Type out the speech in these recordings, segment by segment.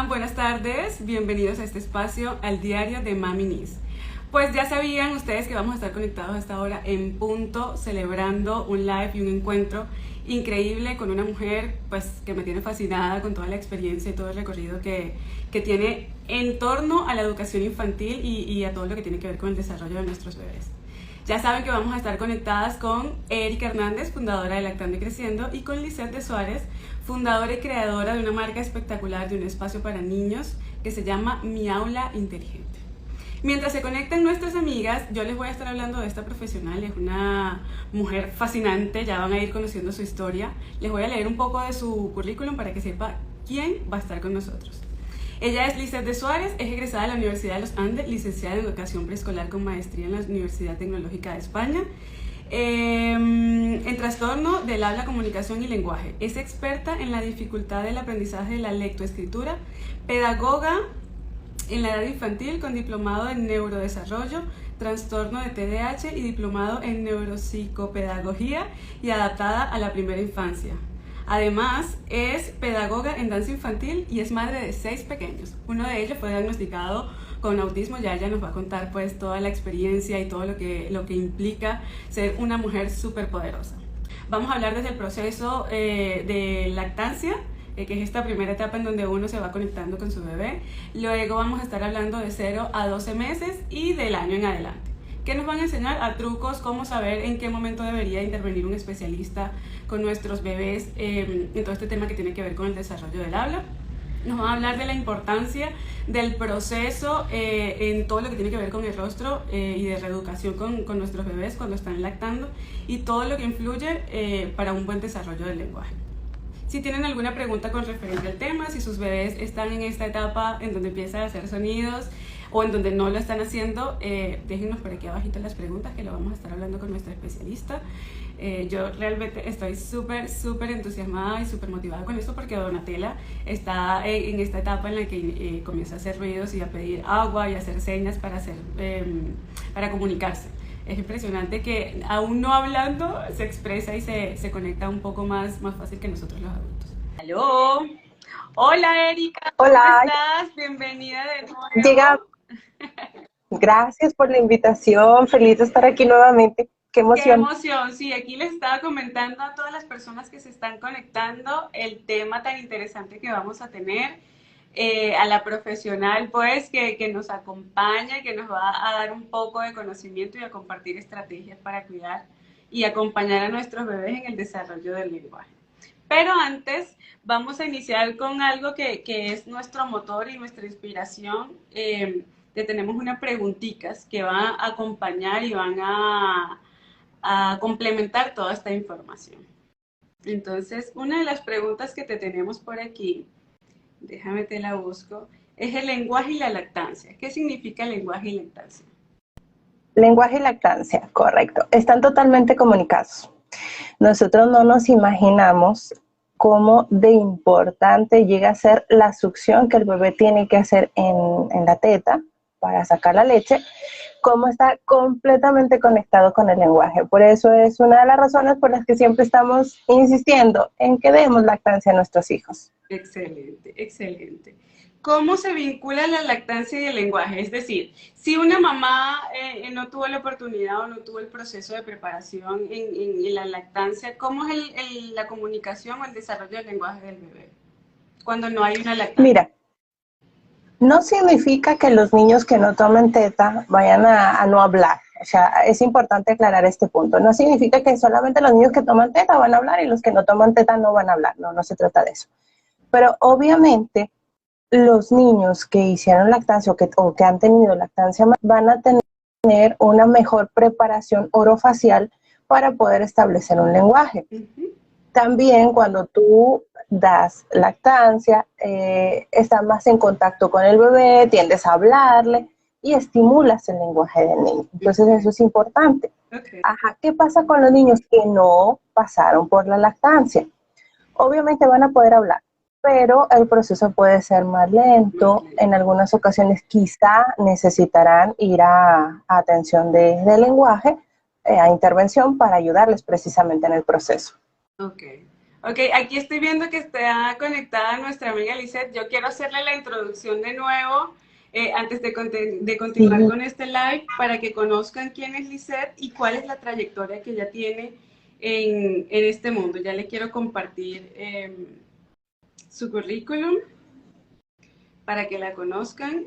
Buenas tardes, bienvenidos a este espacio, al diario de Mami Nis. Pues ya sabían ustedes que vamos a estar conectados a esta hora en punto, celebrando un live y un encuentro increíble con una mujer pues que me tiene fascinada con toda la experiencia y todo el recorrido que tiene en torno a la educación infantil y a todo lo que tiene que ver con el desarrollo de nuestros bebés. Ya saben que vamos a estar conectadas con Erika Hernández, fundadora de Lactando y Creciendo, y con Lisette de Suárez, fundadora y creadora de una marca espectacular de un espacio para niños que se llama Mi Aula Inteligente. Mientras se conectan nuestras amigas, yo les voy a estar hablando de esta profesional. Es una mujer fascinante, ya van a ir conociendo su historia. Les voy a leer un poco de su currículum para que sepa quién va a estar con nosotros. Ella es Lisette de Suárez, es egresada de la Universidad de los Andes, licenciada en Educación Preescolar con maestría en la Universidad Tecnológica de España, en trastorno del habla, comunicación y lenguaje. Es experta en la dificultad del aprendizaje de la lectoescritura, pedagoga en la edad infantil con diplomado en neurodesarrollo, trastorno de TDAH y diplomado en neuropsicopedagogía y adaptada a la primera infancia. Además, es pedagoga en danza infantil y es madre de 6 pequeños. Uno de ellos fue diagnosticado con autismo, ya ella nos va a contar pues toda la experiencia y todo lo que implica ser una mujer súper poderosa. Vamos a hablar desde el proceso de lactancia, que es esta primera etapa en donde uno se va conectando con su bebé. Luego vamos a estar hablando de 0 a 12 meses y del año en adelante. ¿Qué nos van a enseñar? A trucos, cómo saber en qué momento debería intervenir un especialista con nuestros bebés en todo este tema que tiene que ver con el desarrollo del habla. Nos van a hablar de la importancia del proceso en todo lo que tiene que ver con el rostro y de reeducación con nuestros bebés cuando están lactando y todo lo que influye para un buen desarrollo del lenguaje. Si tienen alguna pregunta con referente al tema, si sus bebés están en esta etapa en donde empiezan a hacer sonidos o en donde no lo están haciendo, déjenos por aquí abajito las preguntas, que lo vamos a estar hablando con nuestra especialista. Yo realmente estoy súper entusiasmada y súper motivada con esto porque Donatella está en esta etapa en la que comienza a hacer ruidos y a pedir agua y a hacer señas para comunicarse. Es impresionante que aún no hablando se expresa y se conecta un poco más fácil que nosotros los adultos. ¡Aló! Hola Erika, ¿cómo Hola, estás? Bienvenida de nuevo. llega. Gracias por la invitación. Feliz de estar aquí nuevamente. Qué Qué emoción. emoción, sí, aquí les estaba comentando a todas las personas que se están conectando el tema tan interesante que vamos a tener, a la profesional pues que nos acompaña, que nos va a dar un poco de conocimiento y a compartir estrategias para cuidar y acompañar a nuestros bebés en el desarrollo del lenguaje. Pero antes vamos a iniciar con algo que es nuestro motor y nuestra inspiración. Te tenemos unas preguntitas que van a acompañar y van a complementar toda esta información. Entonces, una de las preguntas que te tenemos por aquí, déjame te la busco, es el lenguaje y la lactancia. ¿Qué significa lenguaje y lactancia? Lenguaje y lactancia, correcto. Están totalmente comunicados. Nosotros no nos imaginamos cómo de importante llega a ser la succión que el bebé tiene que hacer en la teta para sacar la leche, cómo está completamente conectado con el lenguaje. Por eso es una de las razones por las que siempre estamos insistiendo en que demos lactancia a nuestros hijos. Excelente, excelente. ¿Cómo se vincula la lactancia y el lenguaje? Es decir, si una mamá no tuvo la oportunidad o no tuvo el proceso de preparación en la lactancia, ¿cómo es la comunicación o el desarrollo del lenguaje del bebé cuando no hay una lactancia? Mira, no significa que los niños que no tomen teta vayan a no hablar. O sea, es importante aclarar este punto. No significa que solamente los niños que toman teta van a hablar y los que no toman teta no van a hablar. No, no se trata de eso. Pero obviamente los niños que hicieron lactancia o que han tenido lactancia van a tener una mejor preparación orofacial para poder establecer un lenguaje. También cuando tú das lactancia, estás más en contacto con el bebé, tiendes a hablarle y estimulas el lenguaje del niño. Entonces eso es importante. Okay. Ajá, ¿qué pasa con los niños que no pasaron por la lactancia? Obviamente van a poder hablar, pero el proceso puede ser más lento. En algunas ocasiones quizá necesitarán ir a atención de lenguaje, a intervención para ayudarles precisamente en el proceso. Ok, Ok, aquí estoy viendo que está conectada nuestra amiga Lisette. Yo quiero hacerle la introducción de nuevo antes de continuar Sí. con este live para que conozcan quién es Lisette y cuál es la trayectoria que ella tiene en este mundo. Ya le quiero compartir su currículum para que la conozcan.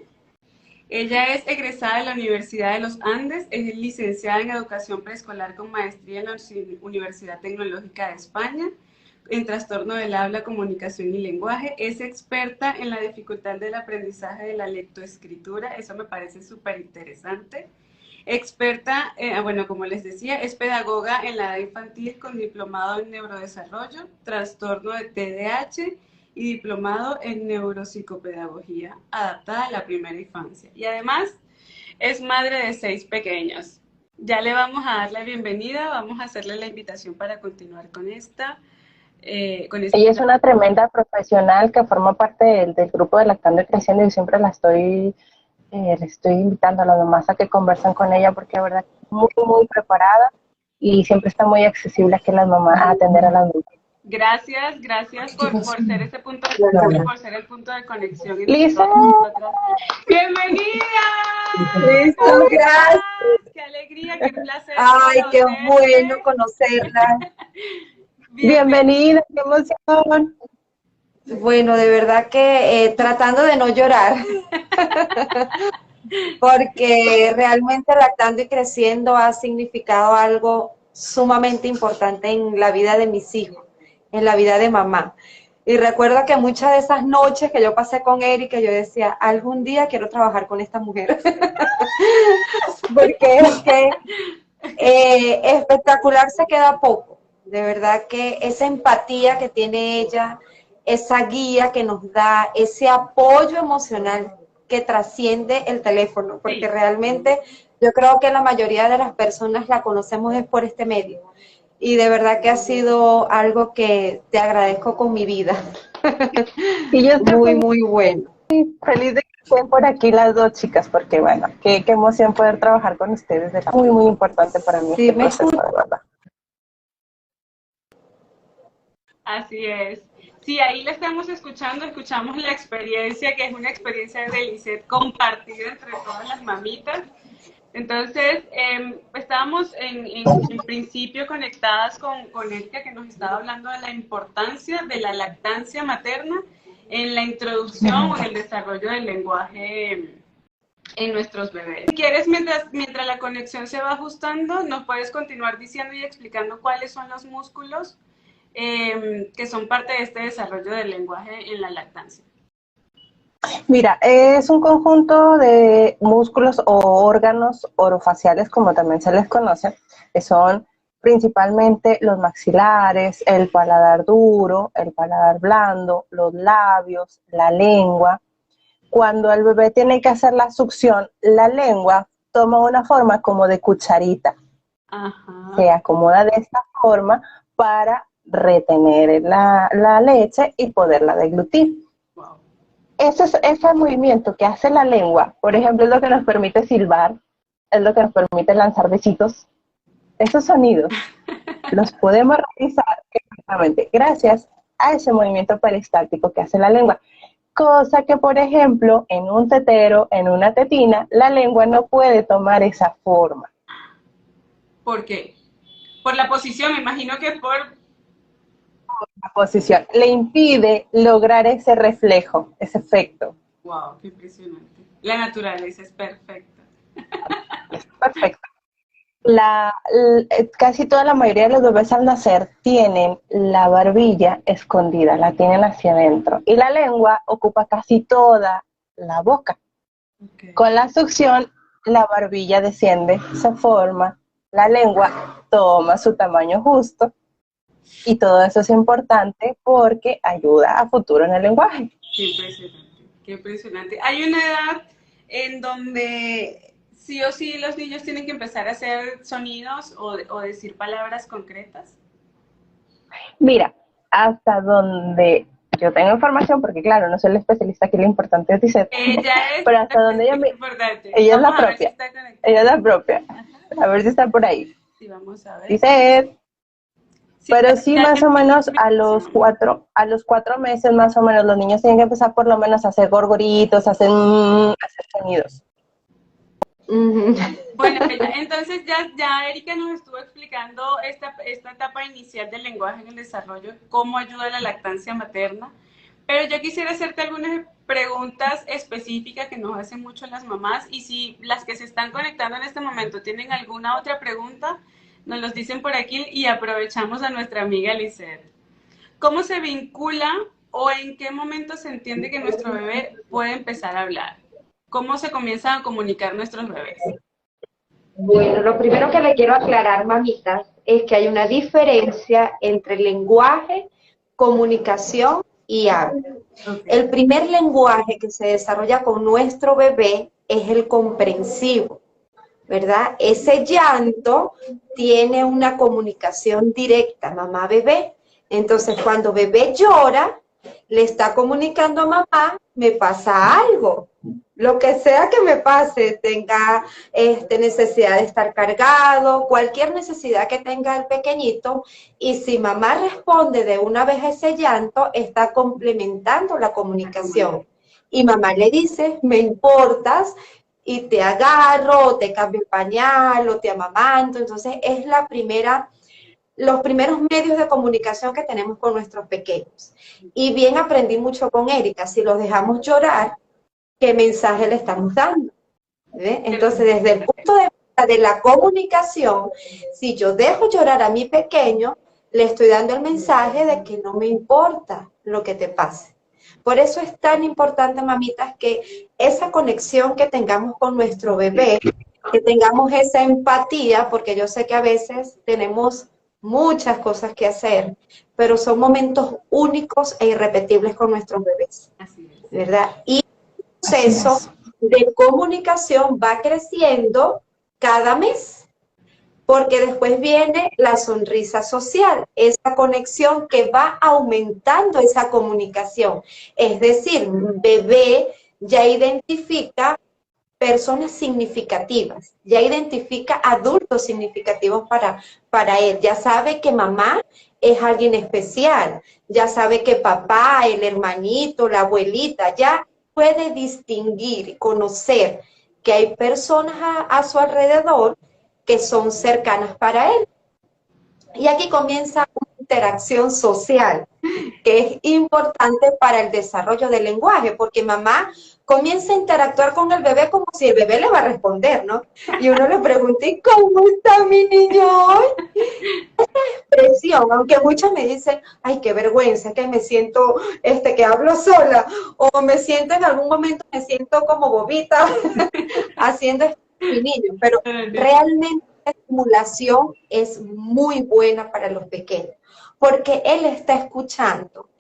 Ella es egresada de la Universidad de los Andes, es licenciada en Educación Preescolar con maestría en la Universidad Tecnológica de España, en trastorno del habla, comunicación y lenguaje. Es experta en la dificultad del aprendizaje de la lectoescritura, eso me parece súper interesante. Experta, bueno, como les decía, es pedagoga en la edad infantil con diplomado en neurodesarrollo, trastorno de TDAH y diplomado en neuropsicopedagogía adaptada a la primera infancia. Y además es madre de 6 pequeños. Ya le vamos a dar la bienvenida, vamos a hacerle la invitación para continuar con esta. Ella es una tremenda profesional que forma parte del grupo de Lactando y Creciendo y siempre le estoy invitando a las mamás a que conversen con ella porque la verdad es muy, muy preparada y siempre está muy accesible aquí a las mamás a atender a las mamás. Gracias por ser ese punto de conexión, por ser el punto de conexión entre Lisa. todas nosotras. ¡Bienvenida! Listo, gracias. ¡Qué alegría, qué placer! Ay, qué conocerte! bueno conocerla. Bienvenida, qué emoción. Bueno, de verdad que tratando de no llorar, porque realmente Lactando y Creciendo ha significado algo sumamente importante en la vida de mis hijos, en la vida de mamá. Y recuerdo que muchas de esas noches que yo pasé con Erika, yo decía, algún día quiero trabajar con esta mujer. Porque es que espectacular se queda poco. De verdad que esa empatía que tiene ella, esa guía que nos da, ese apoyo emocional que trasciende el teléfono, porque realmente yo creo que la mayoría de las personas la conocemos es por este medio. Y de verdad que ha sido algo que te agradezco con mi vida. Y yo estoy Muy, muy bueno. feliz de que estén por aquí las dos chicas, porque bueno, qué emoción poder trabajar con ustedes. Es muy, muy importante para mí Sí, este proceso, de verdad. Así es. Sí, ahí la estamos escuchando, escuchamos la experiencia, que es una experiencia de Lisette compartida entre todas las mamitas. Entonces, estábamos en principio conectadas con Erika, que nos estaba hablando de la importancia de la lactancia materna en la introducción o en el desarrollo del lenguaje en nuestros bebés. Si quieres, mientras la conexión se va ajustando, nos puedes continuar diciendo y explicando cuáles son los músculos que son parte de este desarrollo del lenguaje en la lactancia. Mira, es un conjunto de músculos o órganos orofaciales, como también se les conoce, que son principalmente los maxilares, el paladar duro, el paladar blando, los labios, la lengua. Cuando el bebé tiene que hacer la succión, la lengua toma una forma como de cucharita. Ajá. Se acomoda de esta forma para retener la leche y poderla deglutir. Wow. Ese movimiento que hace la lengua, por ejemplo, es lo que nos permite silbar, es lo que nos permite lanzar besitos. Esos sonidos los podemos realizar exactamente gracias a ese movimiento peristáltico que hace la lengua. Cosa que, por ejemplo, en un tetero, en una tetina, la lengua no puede tomar esa forma. ¿Por qué? Por la posición, me imagino que por La posición le impide lograr ese reflejo, ese efecto. wow, qué impresionante. La naturaleza es perfecta. Es perfecto. Casi toda la mayoría de los bebés al nacer tienen la barbilla escondida, la tienen hacia adentro. Y la lengua ocupa casi toda la boca. Okay. Con la succión, la barbilla desciende, se forma, la lengua toma su tamaño justo. Y todo eso es importante porque ayuda a futuro en el lenguaje. Qué impresionante, qué impresionante. Hay una edad en donde sí o sí los niños tienen que empezar a hacer sonidos o decir palabras concretas. Mira, hasta donde yo tengo información, porque claro, no soy la especialista aquí, lo importante es decir, pero hasta donde ella es la propia, si ella es la propia. A ver si está por ahí. Sí, vamos a ver. Dice Pero sí, más o menos a los 4 meses más o menos los niños tienen que empezar por lo menos a hacer gorgoritos, a hacer sonidos. Bueno, entonces ya Erika nos estuvo explicando esta etapa inicial del lenguaje en el desarrollo, cómo ayuda la lactancia materna, pero yo quisiera hacerte algunas preguntas específicas que nos hacen mucho las mamás, y si las que se están conectando en este momento tienen alguna otra pregunta, nos los dicen por aquí y aprovechamos a nuestra amiga Lisette. ¿Cómo se vincula o en qué momento se entiende que nuestro bebé puede empezar a hablar? ¿Cómo se comienzan a comunicar nuestros bebés? Bueno, lo primero que le quiero aclarar, mamitas, es que hay una diferencia entre lenguaje, comunicación y habla. Okay. El primer lenguaje que se desarrolla con nuestro bebé es el comprensivo, ¿verdad? Ese llanto tiene una comunicación directa, mamá-bebé. Entonces, cuando bebé llora, le está comunicando a mamá, me pasa algo. Lo que sea que me pase, tenga necesidad de estar cargado, cualquier necesidad que tenga el pequeñito, y si mamá responde de una vez a ese llanto, está complementando la comunicación. Y mamá le dice, me importas, y te agarro, o te cambio el pañal, o te amamanto. Entonces es los primeros medios de comunicación que tenemos con nuestros pequeños. Y bien aprendí mucho con Erika, si los dejamos llorar, ¿qué mensaje le estamos dando? ¿Ve? Entonces, desde el punto de vista de la comunicación, si yo dejo llorar a mi pequeño, le estoy dando el mensaje de que no me importa lo que te pase. Por eso es tan importante, mamitas, que esa conexión que tengamos con nuestro bebé, que tengamos esa empatía, porque yo sé que a veces tenemos muchas cosas que hacer, pero son momentos únicos e irrepetibles con nuestros bebés, ¿verdad? Y el proceso de comunicación va creciendo cada mes, porque después viene la sonrisa social, esa conexión que va aumentando esa comunicación. Es decir, bebé ya identifica personas significativas, ya identifica adultos significativos para él, ya sabe que mamá es alguien especial, ya sabe que papá, el hermanito, la abuelita, ya puede distinguir y conocer que hay personas a su alrededor que son cercanas para él. Y aquí comienza una interacción social, que es importante para el desarrollo del lenguaje, porque mamá comienza a interactuar con el bebé como si el bebé le va a responder, ¿no? Y uno le pregunta, ¿y cómo está mi niño hoy? Esa expresión, aunque muchos me dicen, ay, qué vergüenza, que me siento, que hablo sola, o me siento en algún momento, me siento como bobita, haciendo esto con mi niño, pero realmente la estimulación es muy buena para los pequeños, porque él está escuchando,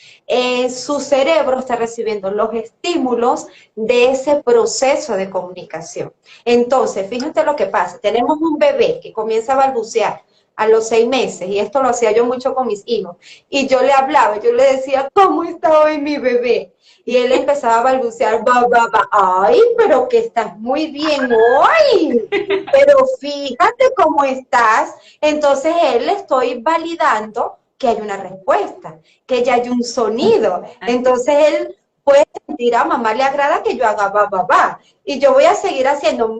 su cerebro está recibiendo los estímulos de ese proceso de comunicación. Entonces, fíjate lo que pasa, tenemos un bebé que comienza a balbucear a los 6 meses, y esto lo hacía yo mucho con mis hijos, y yo le hablaba, yo le decía, ¿cómo está hoy mi bebé? Y él empezaba a balbucear, ay, pero que estás muy bien hoy, pero fíjate cómo estás. Entonces él le estoy validando que hay una respuesta, que ya hay un sonido. Entonces él puede sentir, a mamá le agrada que yo haga y yo voy a seguir haciendo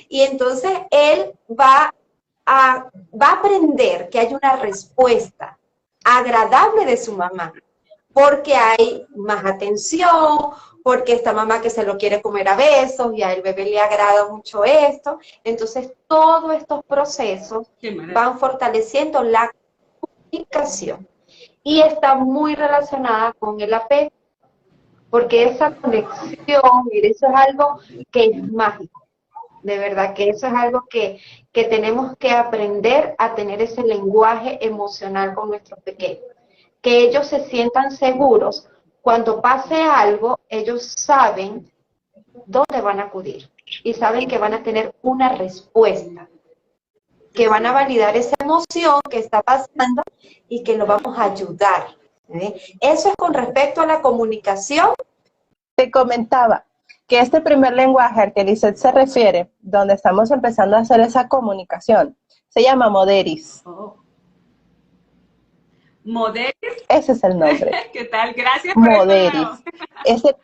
y entonces él va a aprender que hay una respuesta agradable de su mamá, porque hay más atención, porque esta mamá que se lo quiere comer a besos y al bebé le agrada mucho esto. Entonces, todos estos procesos van fortaleciendo la comunicación y está muy relacionada con el apego, porque esa conexión, mire, eso es algo que es mágico. De verdad que eso es algo que tenemos que aprender a tener ese lenguaje emocional con nuestros pequeños. Que ellos se sientan seguros, cuando pase algo, ellos saben dónde van a acudir y saben que van a tener una respuesta, que van a validar esa emoción que está pasando y que lo vamos a ayudar. Eso es con respecto a la comunicación. Te comentaba, que este primer lenguaje al que Lisette se refiere, donde estamos empezando a hacer esa comunicación, se llama Moderis. Oh. ¿Moderis? Ese es el nombre. ¿Qué tal? Gracias por Moderis. Es el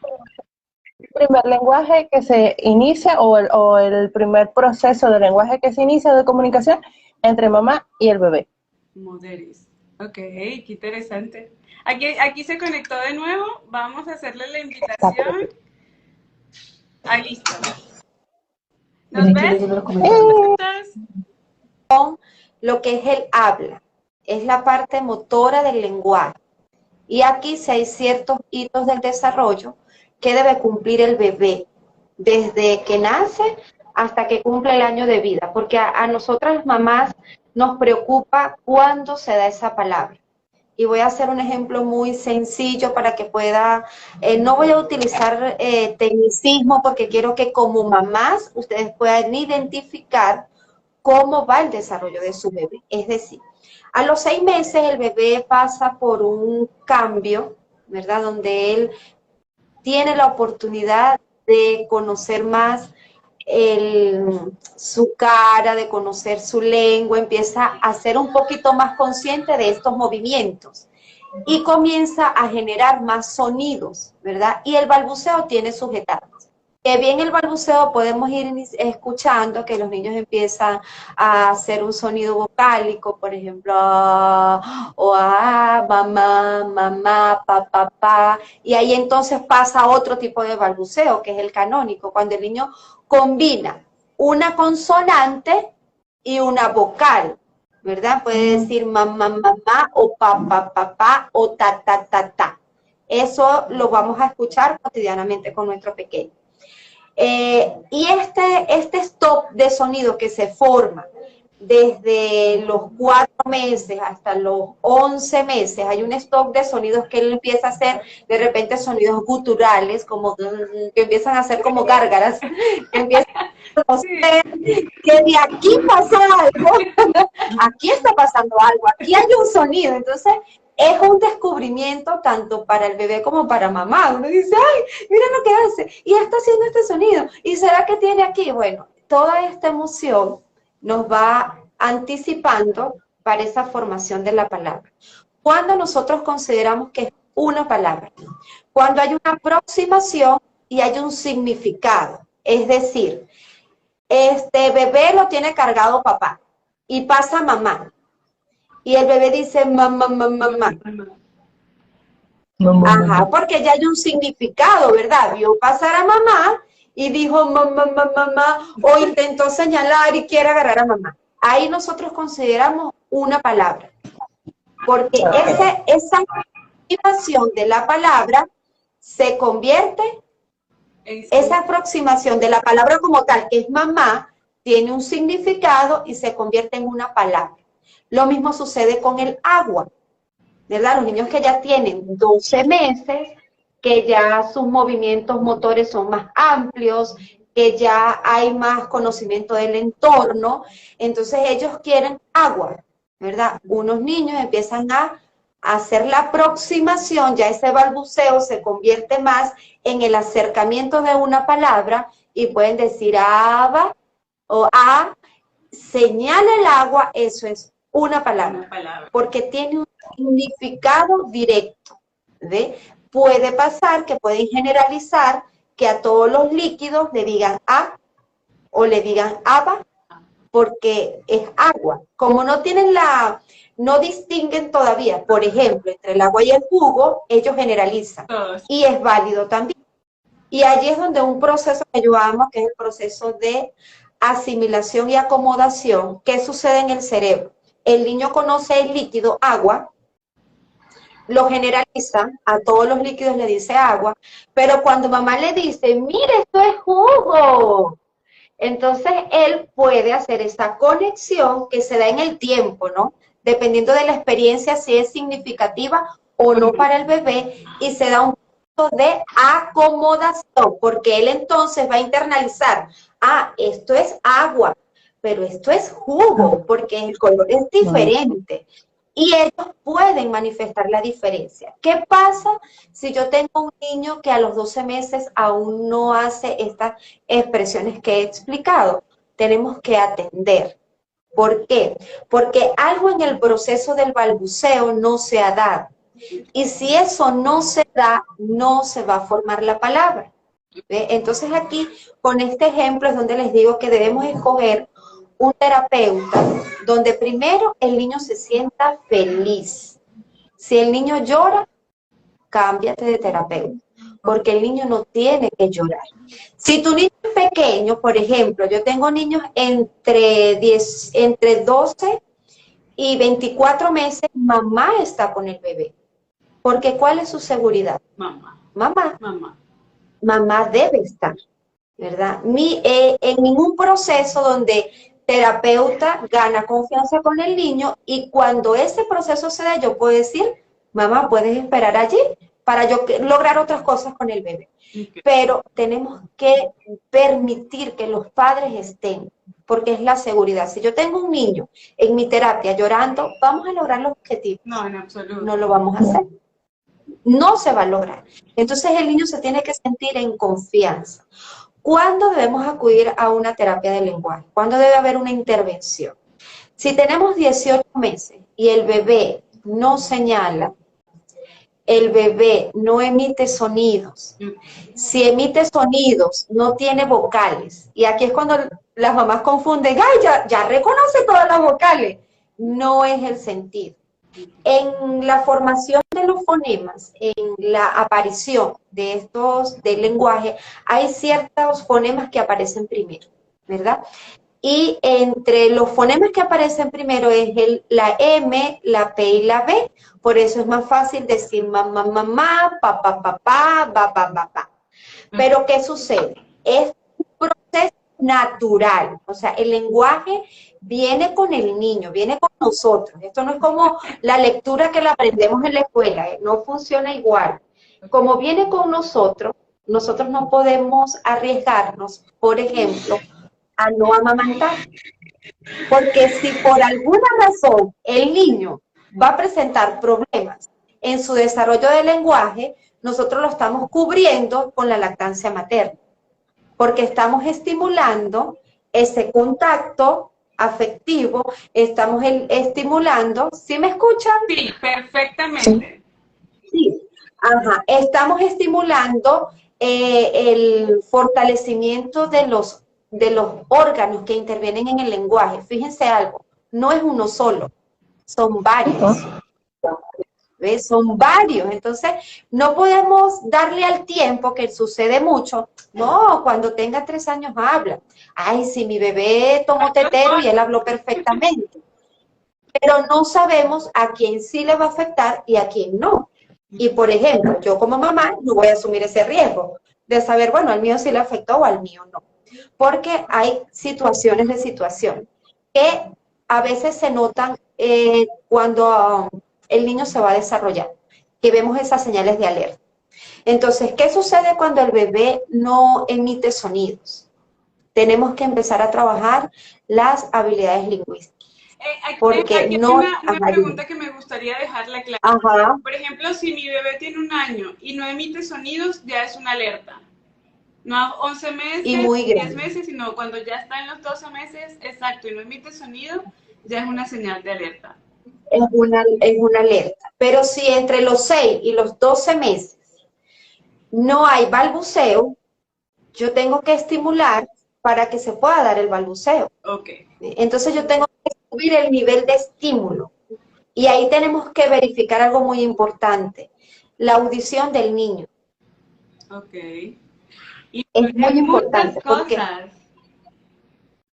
primer lenguaje que se inicia o el primer proceso de lenguaje que se inicia de comunicación entre mamá y el bebé. Moderis. Ok, qué interesante. Aquí se conectó de nuevo. Vamos a hacerle la invitación. Ah, listo. ¿Nos ves? Lo que es el habla, es la parte motora del lenguaje. Y aquí sí hay ciertos hitos del desarrollo que debe cumplir el bebé desde que nace hasta que cumple el año de vida, porque a nosotras mamás nos preocupa cuándo se da esa palabra. Y voy a hacer un ejemplo muy sencillo para que pueda, no voy a utilizar tecnicismo porque quiero que como mamás ustedes puedan identificar cómo va el desarrollo de su bebé. Es decir, a los 6 meses el bebé pasa por un cambio, ¿verdad? Donde él tiene la oportunidad de conocer más su cara, de conocer su lengua, empieza a ser un poquito más consciente de estos movimientos y comienza a generar más sonidos, ¿verdad? Y el balbuceo tiene sus etapas. Que bien el balbuceo podemos ir escuchando que los niños empiezan a hacer un sonido vocálico, por ejemplo, o mamá, mamá, papá, pa, y ahí entonces pasa otro tipo de balbuceo, que es el canónico, cuando el niño combina una consonante y una vocal, ¿verdad? Puede decir mamá, mamá, o papá, papá, o ta, ta, ta, ta. Eso lo vamos a escuchar cotidianamente con nuestro pequeño. Y este stop de sonido que se forma desde los 4 meses hasta los 11 meses, hay un stop de sonidos que él empieza a hacer, de repente sonidos guturales, como que empiezan a hacer como gárgaras, que empiezan a conocer que de aquí pasa algo, aquí está pasando algo, aquí hay un sonido, entonces es un descubrimiento tanto para el bebé como para mamá. Uno dice, ay, mira lo que hace, y está haciendo este sonido, ¿y será que tiene aquí? Bueno, toda esta emoción nos va anticipando para esa formación de la palabra. Cuando nosotros consideramos que es una palabra, cuando hay una aproximación y hay un significado, es decir, este bebé lo tiene cargado papá y pasa mamá. Y el bebé dice mamá, mamá, mamá. Ajá, porque ya hay un significado, ¿verdad? Vio pasar a mamá y dijo mamá, mamá, mamá, o intentó señalar y quiere agarrar a mamá. Ahí nosotros consideramos una palabra. Porque esa aproximación de la palabra se convierte, esa aproximación de la palabra como tal, que es mamá, tiene un significado y se convierte en una palabra. Lo mismo sucede con el agua, ¿verdad? Los niños que ya tienen 12 meses, que ya sus movimientos motores son más amplios, que ya hay más conocimiento del entorno, entonces ellos quieren agua, ¿verdad? Unos niños empiezan a hacer la aproximación, ya ese balbuceo se convierte más en el acercamiento de una palabra y pueden decir aba o a, señala el agua, eso es una palabra, porque tiene un significado directo, ¿ve? Puede pasar que pueden generalizar que a todos los líquidos le digan a o le digan agua, porque es agua. Como no tienen no distinguen todavía, por ejemplo, entre el agua y el jugo, ellos generalizan. Y es válido también. Y allí es donde un proceso que yo amo, que es el proceso de asimilación y acomodación, ¿qué sucede en el cerebro? El niño conoce el líquido agua, lo generaliza, a todos los líquidos le dice agua, pero cuando mamá le dice, mire, esto es jugo, entonces él puede hacer esa conexión que se da en el tiempo, ¿no? Dependiendo de la experiencia, si es significativa o no para el bebé, y se da un punto de acomodación, porque él entonces va a internalizar, esto es agua, pero esto es jugo, porque el color es diferente. y ellos pueden manifestar la diferencia. ¿Qué pasa si yo tengo un niño que a los 12 meses aún no hace estas expresiones que he explicado? Tenemos que atender. ¿Por qué? Porque algo en el proceso del balbuceo no se ha dado. Y si eso no se da, no se va a formar la palabra. ¿Ve? Entonces aquí, con este ejemplo, es donde les digo que debemos escoger un terapeuta donde primero el niño se sienta feliz. Si el niño llora, cámbiate de terapeuta, porque el niño no tiene que llorar. Si tu niño es pequeño, por ejemplo, yo tengo niños entre 12 y 24 meses, mamá está con el bebé. Porque ¿cuál es su seguridad? Mamá. Mamá. Mamá. Mamá debe estar, ¿verdad? En ningún proceso donde terapeuta gana confianza con el niño y cuando ese proceso se da, yo puedo decir, mamá, puedes esperar allí para yo lograr otras cosas con el bebé. Okay. Pero tenemos que permitir que los padres estén, porque es la seguridad. Si yo tengo un niño en mi terapia llorando, ¿vamos a lograr los objetivos? No, en absoluto. No lo vamos a hacer. No se va a lograr. Entonces el niño se tiene que sentir en confianza. ¿Cuándo debemos acudir a una terapia de lenguaje? ¿Cuándo debe haber una intervención? Si tenemos 18 meses y el bebé no señala, el bebé no emite sonidos, si emite sonidos, no tiene vocales, y aquí es cuando las mamás confunden, ¡ay, ya reconoce todas las vocales! No es el sentido. En la formación de los fonemas, en la aparición de del lenguaje, hay ciertos fonemas que aparecen primero, ¿verdad? Y entre los fonemas que aparecen primero es la M, la P y la B. Por eso es más fácil decir mamá, mamá, papá, papá, ba, ba, ba, ba. Pero ¿qué sucede? Es un proceso natural. O sea, el lenguaje viene con el niño, viene con nosotros. Esto no es como la lectura que la aprendemos en la escuela, no funciona igual. Como viene con nosotros, nosotros no podemos arriesgarnos, por ejemplo, a no amamantar. Porque si por alguna razón el niño va a presentar problemas en su desarrollo del lenguaje, nosotros lo estamos cubriendo con la lactancia materna. Porque estamos estimulando ese contacto afectivo, estamos estimulando, ¿sí me escuchan? Sí, perfectamente. Sí, ajá, estamos estimulando el fortalecimiento de los órganos que intervienen en el lenguaje. Fíjense algo, no es uno solo, son varios. ¿Ves? Son varios, entonces no podemos darle al tiempo, que sucede mucho. No, cuando tenga 3 años habla. Ay, si mi bebé tomó tetero y él habló perfectamente. Pero no sabemos a quién sí le va a afectar y a quién no. Y por ejemplo, yo como mamá no voy a asumir ese riesgo de saber, bueno, al mío sí le afectó o al mío no. Porque hay situaciones de situación que a veces se notan cuando el niño se va a desarrollar, que vemos esas señales de alerta. Entonces, ¿qué sucede cuando el bebé no emite sonidos? Tenemos que empezar a trabajar las habilidades lingüísticas. Porque aquí no, hay una pregunta que me gustaría dejarla clara. Ajá. Por ejemplo, si mi bebé tiene 1 año y no emite sonidos, ya es una alerta. No a 11 meses, Y muy 10 meses, sino cuando ya está en los 12 meses, exacto, y no emite sonido, ya es una señal de alerta. Es una alerta. Pero si entre los 6 y los 12 meses no hay balbuceo, yo tengo que estimular para que se pueda dar el balbuceo. Okay. Entonces yo tengo que subir el nivel de estímulo. Y ahí tenemos que verificar algo muy importante, la audición del niño. Ok. Y es muy importante porque,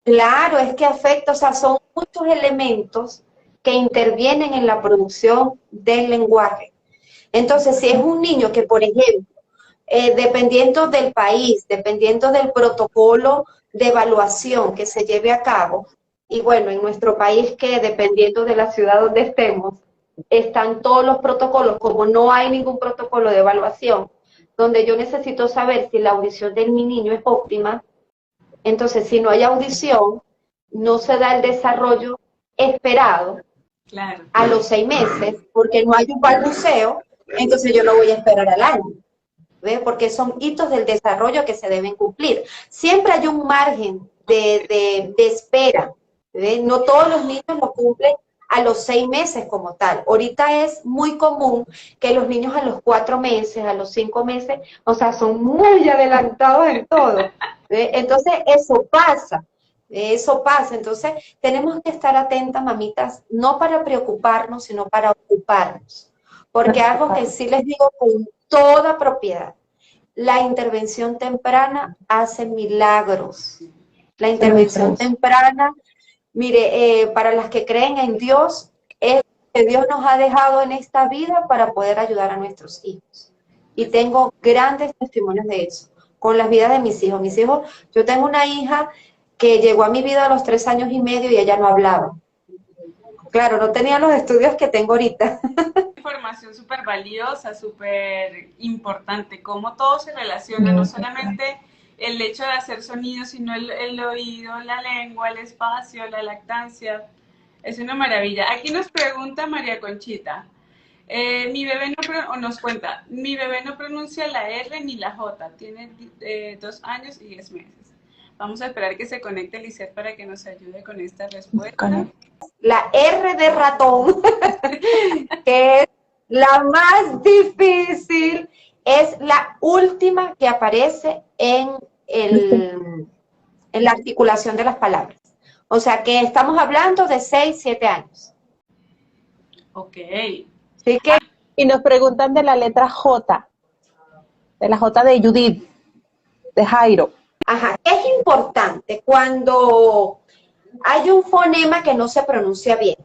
claro, es que afecta, o sea, son muchos elementos que intervienen en la producción del lenguaje. Entonces, si es un niño que, por ejemplo, dependiendo del país, dependiendo del protocolo de evaluación que se lleve a cabo, y bueno, en nuestro país que dependiendo de la ciudad donde estemos, están todos los protocolos, como no hay ningún protocolo de evaluación, donde yo necesito saber si la audición de mi niño es óptima, entonces si no hay audición, no se da el desarrollo esperado, Claro. a los 6 meses, porque no hay un balbuceo, entonces yo no voy a esperar al año. ¿Ve? Porque son hitos del desarrollo que se deben cumplir. Siempre hay un margen de espera. ¿Ve? No todos los niños lo cumplen a los 6 meses como tal. Ahorita es muy común que los niños a los 4 meses, a los 5 meses, o sea, son muy adelantados en todo. ¿Ve? Entonces, eso pasa. Eso pasa. Entonces, tenemos que estar atentas, mamitas, no para preocuparnos, sino para ocuparnos. Porque algo que sí les digo con toda propiedad, la intervención temprana hace milagros. La intervención temprana, mire, para las que creen en Dios, es que Dios nos ha dejado en esta vida para poder ayudar a nuestros hijos. Y tengo grandes testimonios de eso, con las vidas de mis hijos. Mis hijos, yo tengo una hija que llegó a mi vida a los 3 años y medio y ella no hablaba. Claro, no tenía los estudios que tengo ahorita. Información súper valiosa, súper importante, cómo todo se relaciona, no solamente el hecho de hacer sonidos, sino el oído, la lengua, el espacio, la lactancia. Es una maravilla. Aquí nos pregunta María Conchita, mi bebé nos cuenta, mi bebé no pronuncia la R ni la J, tiene 2 años y 10 meses. Vamos a esperar que se conecte Lisette para que nos ayude con esta respuesta. La R de ratón, que es la más difícil, es la última que aparece en la articulación de las palabras. O sea que estamos hablando de 6, 7 años. Ok. Así que, y nos preguntan de la letra J, de la J de Judith, de Jairo. ajá, es importante cuando hay un fonema que no se pronuncia bien.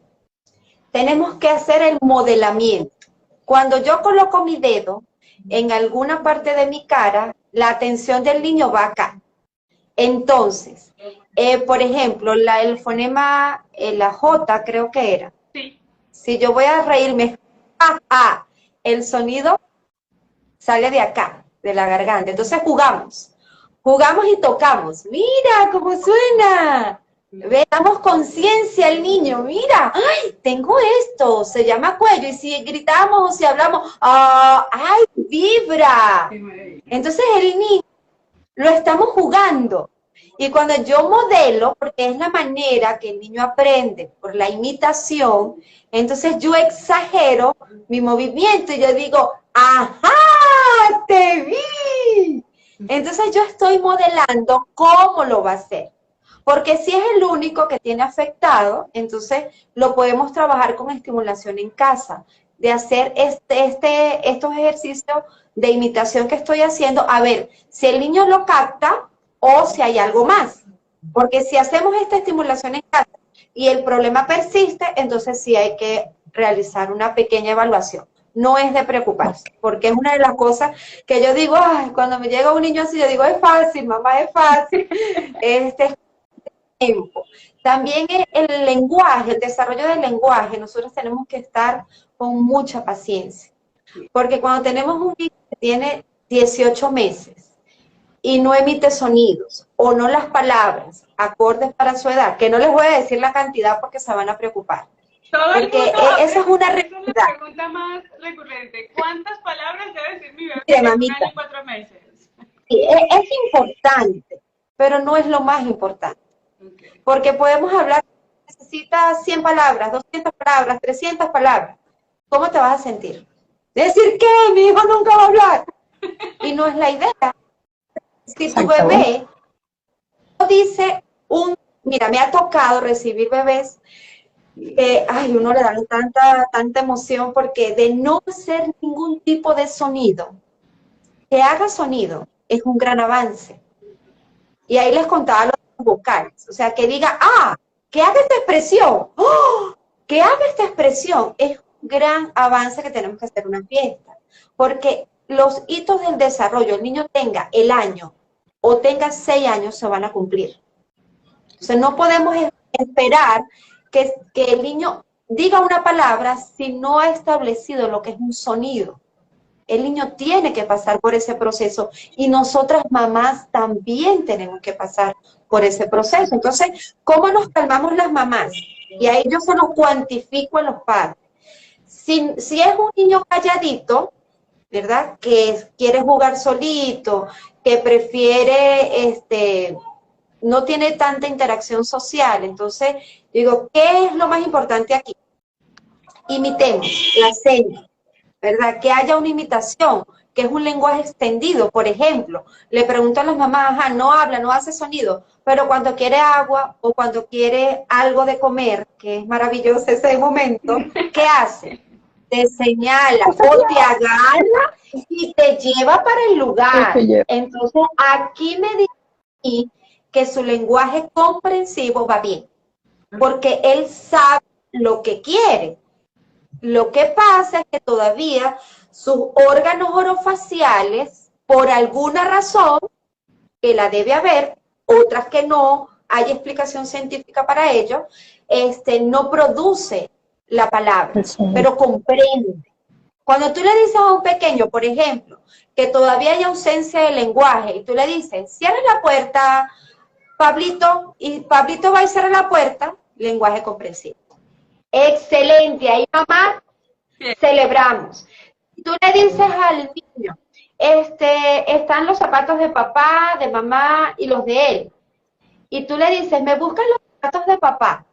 Tenemos que hacer el modelamiento. Cuando yo coloco mi dedo en alguna parte de mi cara, la atención del niño va acá. Entonces, por ejemplo, el fonema, la J creo que era. Sí. Si yo voy a reírme, el sonido sale de acá, de la garganta. Entonces jugamos. Jugamos y tocamos. Mira cómo suena. Veamos conciencia al niño. Mira, ¡ay! Tengo esto. Se llama cuello. Y si gritamos o si hablamos, ¡ay! Vibra. Entonces el niño lo estamos jugando. Y cuando yo modelo, porque es la manera que el niño aprende por la imitación, entonces yo exagero mi movimiento y yo digo, ¡ajá! ¡Te vi! Entonces yo estoy modelando cómo lo va a hacer. Porque si es el único que tiene afectado, entonces lo podemos trabajar con estimulación en casa, de hacer estos ejercicios de imitación que estoy haciendo, a ver si el niño lo capta o si hay algo más. Porque si hacemos esta estimulación en casa y el problema persiste, entonces sí hay que realizar una pequeña evaluación. No es de preocuparse, porque es una de las cosas que yo digo, ay, cuando me llega un niño así, yo digo, es fácil, mamá, es fácil. Tiempo. También el lenguaje, el desarrollo del lenguaje, nosotros tenemos que estar con mucha paciencia. Porque cuando tenemos un niño que tiene 18 meses y no emite sonidos o no las palabras acordes para su edad, que no les voy a decir la cantidad porque se van a preocupar. Porque esa es una realidad. Esa es la pregunta más recurrente. ¿Cuántas palabras debe decir mi bebé Mire, en 1 año y 4 meses? Sí, es importante, pero no es lo más importante. Okay. Porque podemos hablar, necesitas 100 palabras, 200 palabras, 300 palabras. ¿Cómo te vas a sentir? Decir que mi hijo nunca va a hablar. Y no es la idea. Si tu bebé dice mira, me ha tocado recibir bebés ay, uno le da tanta emoción porque de no hacer ningún tipo de sonido, que haga sonido, es un gran avance. Y ahí les contaba los vocales, o sea, que diga, que haga esta expresión, que haga esta expresión, es un gran avance que tenemos que hacer una fiesta, porque los hitos del desarrollo, el niño tenga el año o tenga 6 años, se van a cumplir. O sea, no podemos esperar que el niño diga una palabra si no ha establecido lo que es un sonido. El niño tiene que pasar por ese proceso y nosotras mamás también tenemos que pasar por ese proceso. Entonces, ¿cómo nos calmamos las mamás? Y ahí yo se lo cuantifico a los padres. Si es un niño calladito, ¿verdad? Que quiere jugar solito, que prefiere, no tiene tanta interacción social. Entonces, digo, ¿qué es lo más importante aquí? Imitemos la seña, ¿verdad? Que haya una imitación, que es un lenguaje extendido. Por ejemplo, le pregunto a las mamás, ajá, no habla, no hace sonido, pero cuando quiere agua o cuando quiere algo de comer, que es maravilloso ese momento, ¿qué hace? Te señala o te agarra y te lleva para el lugar. Entonces, aquí me dice que su lenguaje comprensivo va bien, porque él sabe lo que quiere. Lo que pasa es que todavía sus órganos orofaciales, por alguna razón, que la debe haber, otras que no, hay explicación científica para ello, no produce la palabra, pero comprende. Cuando tú le dices a un pequeño, por ejemplo, que todavía hay ausencia de lenguaje, y tú le dices, cierra la puerta, Pablito, y Pablito va y cierra la puerta, lenguaje comprensivo. Excelente, ahí mamá, celebramos. Tú le dices al niño, están los zapatos de papá, de mamá y los de él. Y tú le dices, me buscan los zapatos de papá.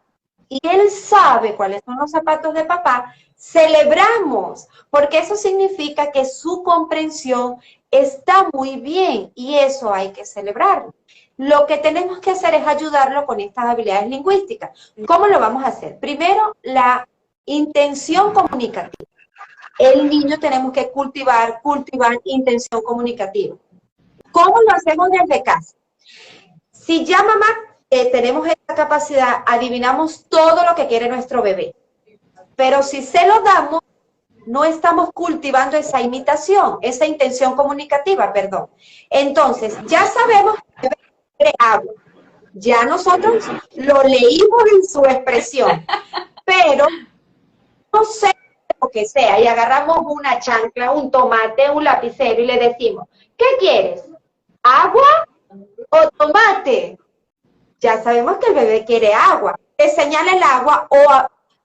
Y él sabe cuáles son los zapatos de papá, celebramos, porque eso significa que su comprensión está muy bien y eso hay que celebrarlo. Lo que tenemos que hacer es ayudarlo con estas habilidades lingüísticas. ¿Cómo lo vamos a hacer? Primero, la intención comunicativa. El niño tenemos que cultivar intención comunicativa. ¿Cómo lo hacemos desde casa? Si ya mamá tenemos esta capacidad, adivinamos todo lo que quiere nuestro bebé. Pero si se lo damos, no estamos cultivando esa imitación, esa intención comunicativa, perdón. Entonces, ya sabemos que el bebé quiere agua. Ya nosotros lo leímos en su expresión, pero no sé lo que sea, y agarramos una chancla, un tomate, un lapicero y le decimos, ¿qué quieres? ¿Agua o tomate? Ya sabemos que el bebé quiere agua. Te señala el agua o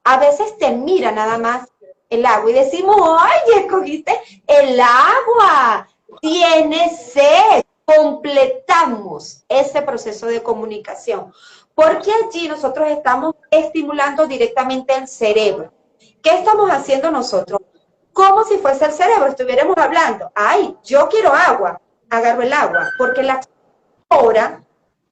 a veces te mira nada más el agua y decimos, ¡ay, escogiste el agua! Tienes sed. Completamos ese proceso de comunicación. Porque allí nosotros estamos estimulando directamente el cerebro. ¿Qué estamos haciendo nosotros? Como si fuese el cerebro, estuviéramos hablando. ¡Ay, yo quiero agua! Agarro el agua. Porque la ahora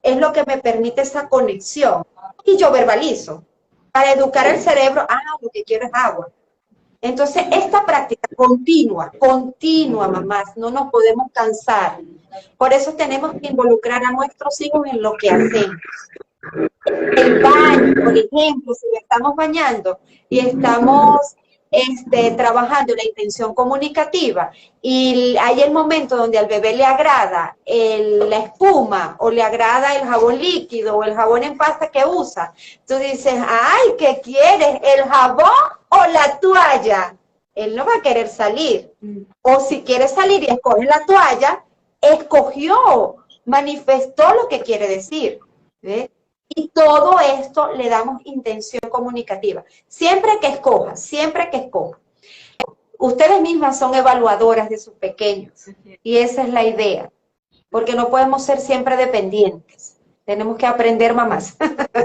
es lo que me permite esa conexión. Y yo verbalizo. Para educar el cerebro, lo que quiero es agua. Entonces, esta práctica continua, mamás, no nos podemos cansar. Por eso tenemos que involucrar a nuestros hijos en lo que hacemos. El baño, por ejemplo, si estamos bañando y estamos trabajando la intención comunicativa y hay el momento donde al bebé le agrada la espuma o le agrada el jabón líquido o el jabón en pasta que usa, tú dices, ¡ay, qué quieres! ¿El jabón o la toalla? Él no va a querer salir. O si quiere salir y escoge la toalla, escogió, manifestó lo que quiere decir. ¿Ves? Y todo esto le damos intención comunicativa. Siempre que escoja, siempre que escoja. Ustedes mismas son evaluadoras de sus pequeños. Y esa es la idea. Porque no podemos ser siempre dependientes. Tenemos que aprender, mamás.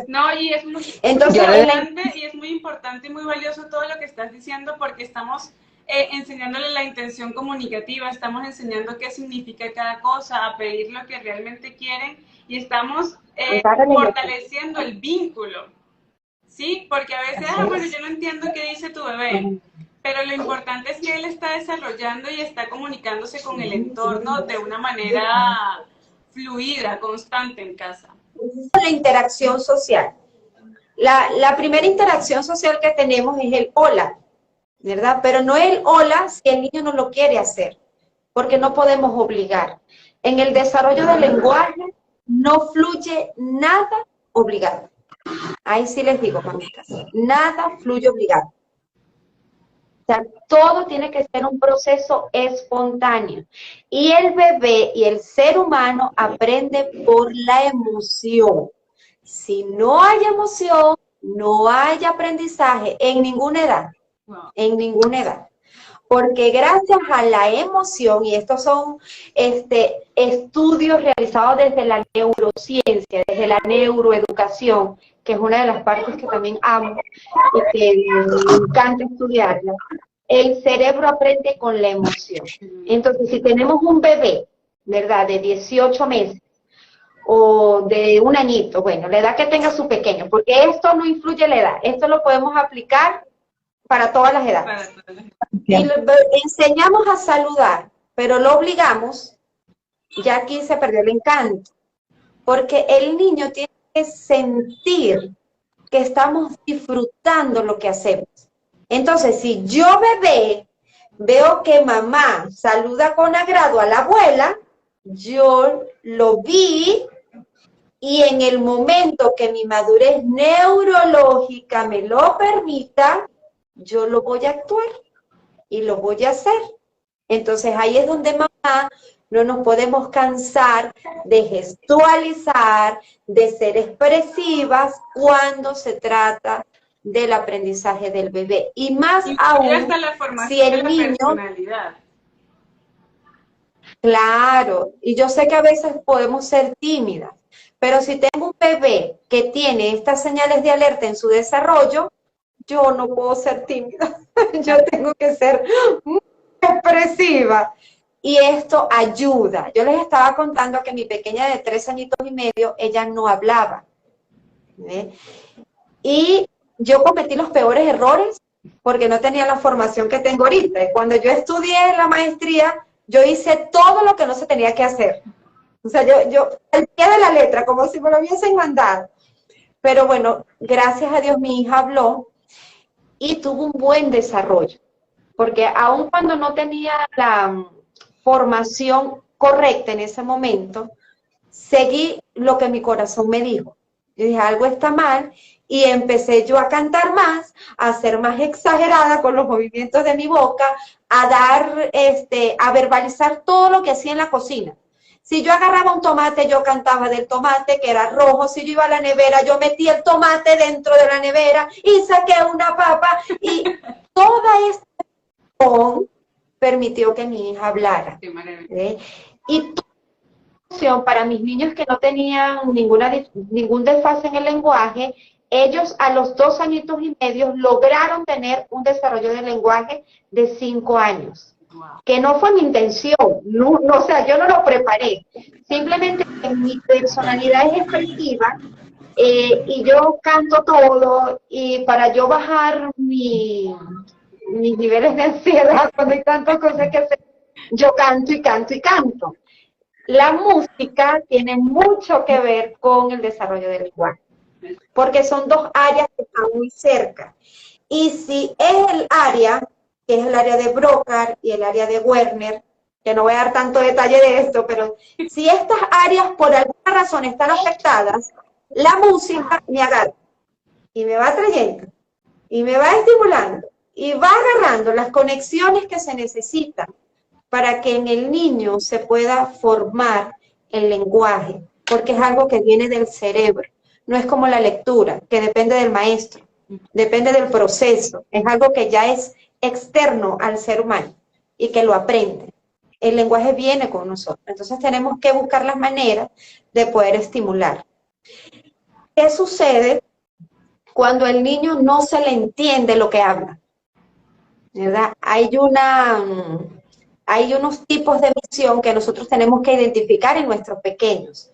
No, y es muy y es muy importante y muy valioso todo lo que estás diciendo porque estamos enseñándole la intención comunicativa, estamos enseñando qué significa cada cosa, a pedir lo que realmente quieren y estamos fortaleciendo el vínculo, ¿sí? Porque a veces, bueno, yo no entiendo qué dice tu bebé, pero lo importante es que él está desarrollando y está comunicándose con el entorno de una manera fluida, constante en casa. La interacción social. La primera interacción social que tenemos es el hola, ¿verdad? Pero no el hola si el niño no lo quiere hacer, porque no podemos obligar. En el desarrollo del lenguaje no fluye nada obligado. Ahí sí les digo, mamitas, nada fluye obligado. O sea, todo tiene que ser un proceso espontáneo. Y el bebé y el ser humano aprende por la emoción. Si no hay emoción, no hay aprendizaje en ninguna edad, Wow. en ninguna edad. Porque gracias a la emoción, y estos son estudios realizados desde la neurociencia, desde la neuroeducación, que es una de las partes que también amo y que me encanta estudiarla, el cerebro aprende con la emoción. Entonces, si tenemos un bebé, ¿verdad?, de 18 meses, o de un añito, bueno, la edad que tenga su pequeño, porque esto no influye la edad, esto lo podemos aplicar para todas las edades. Y le enseñamos a saludar, pero lo obligamos, ya aquí se perdió el encanto, porque el niño tiene que sentir que estamos disfrutando lo que hacemos. Entonces, si yo bebé veo que mamá saluda con agrado a la abuela, yo lo vi y en el momento que mi madurez neurológica me lo permita, yo lo voy a actuar y lo voy a hacer. Entonces ahí es donde mamá no nos podemos cansar de gestualizar, de ser expresivas cuando se trata del aprendizaje del bebé. Y más aún hasta la formación si el de la niño... personalidad. Claro, y yo sé que a veces podemos ser tímidas, pero si tengo un bebé que tiene estas señales de alerta en su desarrollo, yo no puedo ser tímida, yo tengo que ser muy expresiva. Y esto ayuda. Yo les estaba contando que mi pequeña de 3 añitos y medio, ella no hablaba. ¿Ve? Y yo cometí los peores errores porque no tenía la formación que tengo ahorita. Y cuando yo estudié la maestría, yo hice todo lo que no se tenía que hacer. O sea, yo al pie de la letra, como si me lo hubiesen mandado. Pero bueno, gracias a Dios mi hija habló y tuvo un buen desarrollo. Porque aun cuando no tenía la formación correcta en ese momento, seguí lo que mi corazón me dijo. Yo dije, algo está mal, y empecé yo a cantar más, a ser más exagerada con los movimientos de mi boca, a dar, a verbalizar todo lo que hacía en la cocina. Si yo agarraba un tomate, yo cantaba del tomate, que era rojo. Si yo iba a la nevera, yo metía el tomate dentro de la nevera y saqué una papa. Y toda esta permitió que mi hija hablara. Qué maravilla. Y para mis niños que no tenían ningún desfase en el lenguaje, ellos a los 2 añitos y medio lograron tener un desarrollo del lenguaje de 5 años. Wow. Que no fue mi intención, no, o sea, yo no lo preparé. Simplemente mi personalidad es expresiva y yo canto todo, y para yo bajar mis niveles de ansiedad cuando hay tantas cosas que hacer, yo canto y canto y canto. La música tiene mucho que ver con el desarrollo del lenguaje, porque son dos áreas que están muy cerca. Y si es el área, que es el área de Broca y el área de Werner, que no voy a dar tanto detalle de esto, pero si estas áreas por alguna razón están afectadas, la música me agarra y me va trayendo y me va estimulando y va agarrando las conexiones que se necesitan para que en el niño se pueda formar el lenguaje, porque es algo que viene del cerebro. No es como la lectura, que depende del maestro, depende del proceso, es algo que ya es externo al ser humano y que lo aprende. El lenguaje viene con nosotros, entonces tenemos que buscar las maneras de poder estimular. ¿Qué sucede cuando el niño no se le entiende lo que habla? ¿Verdad? Hay unos tipos de emisión que nosotros tenemos que identificar en nuestros pequeños.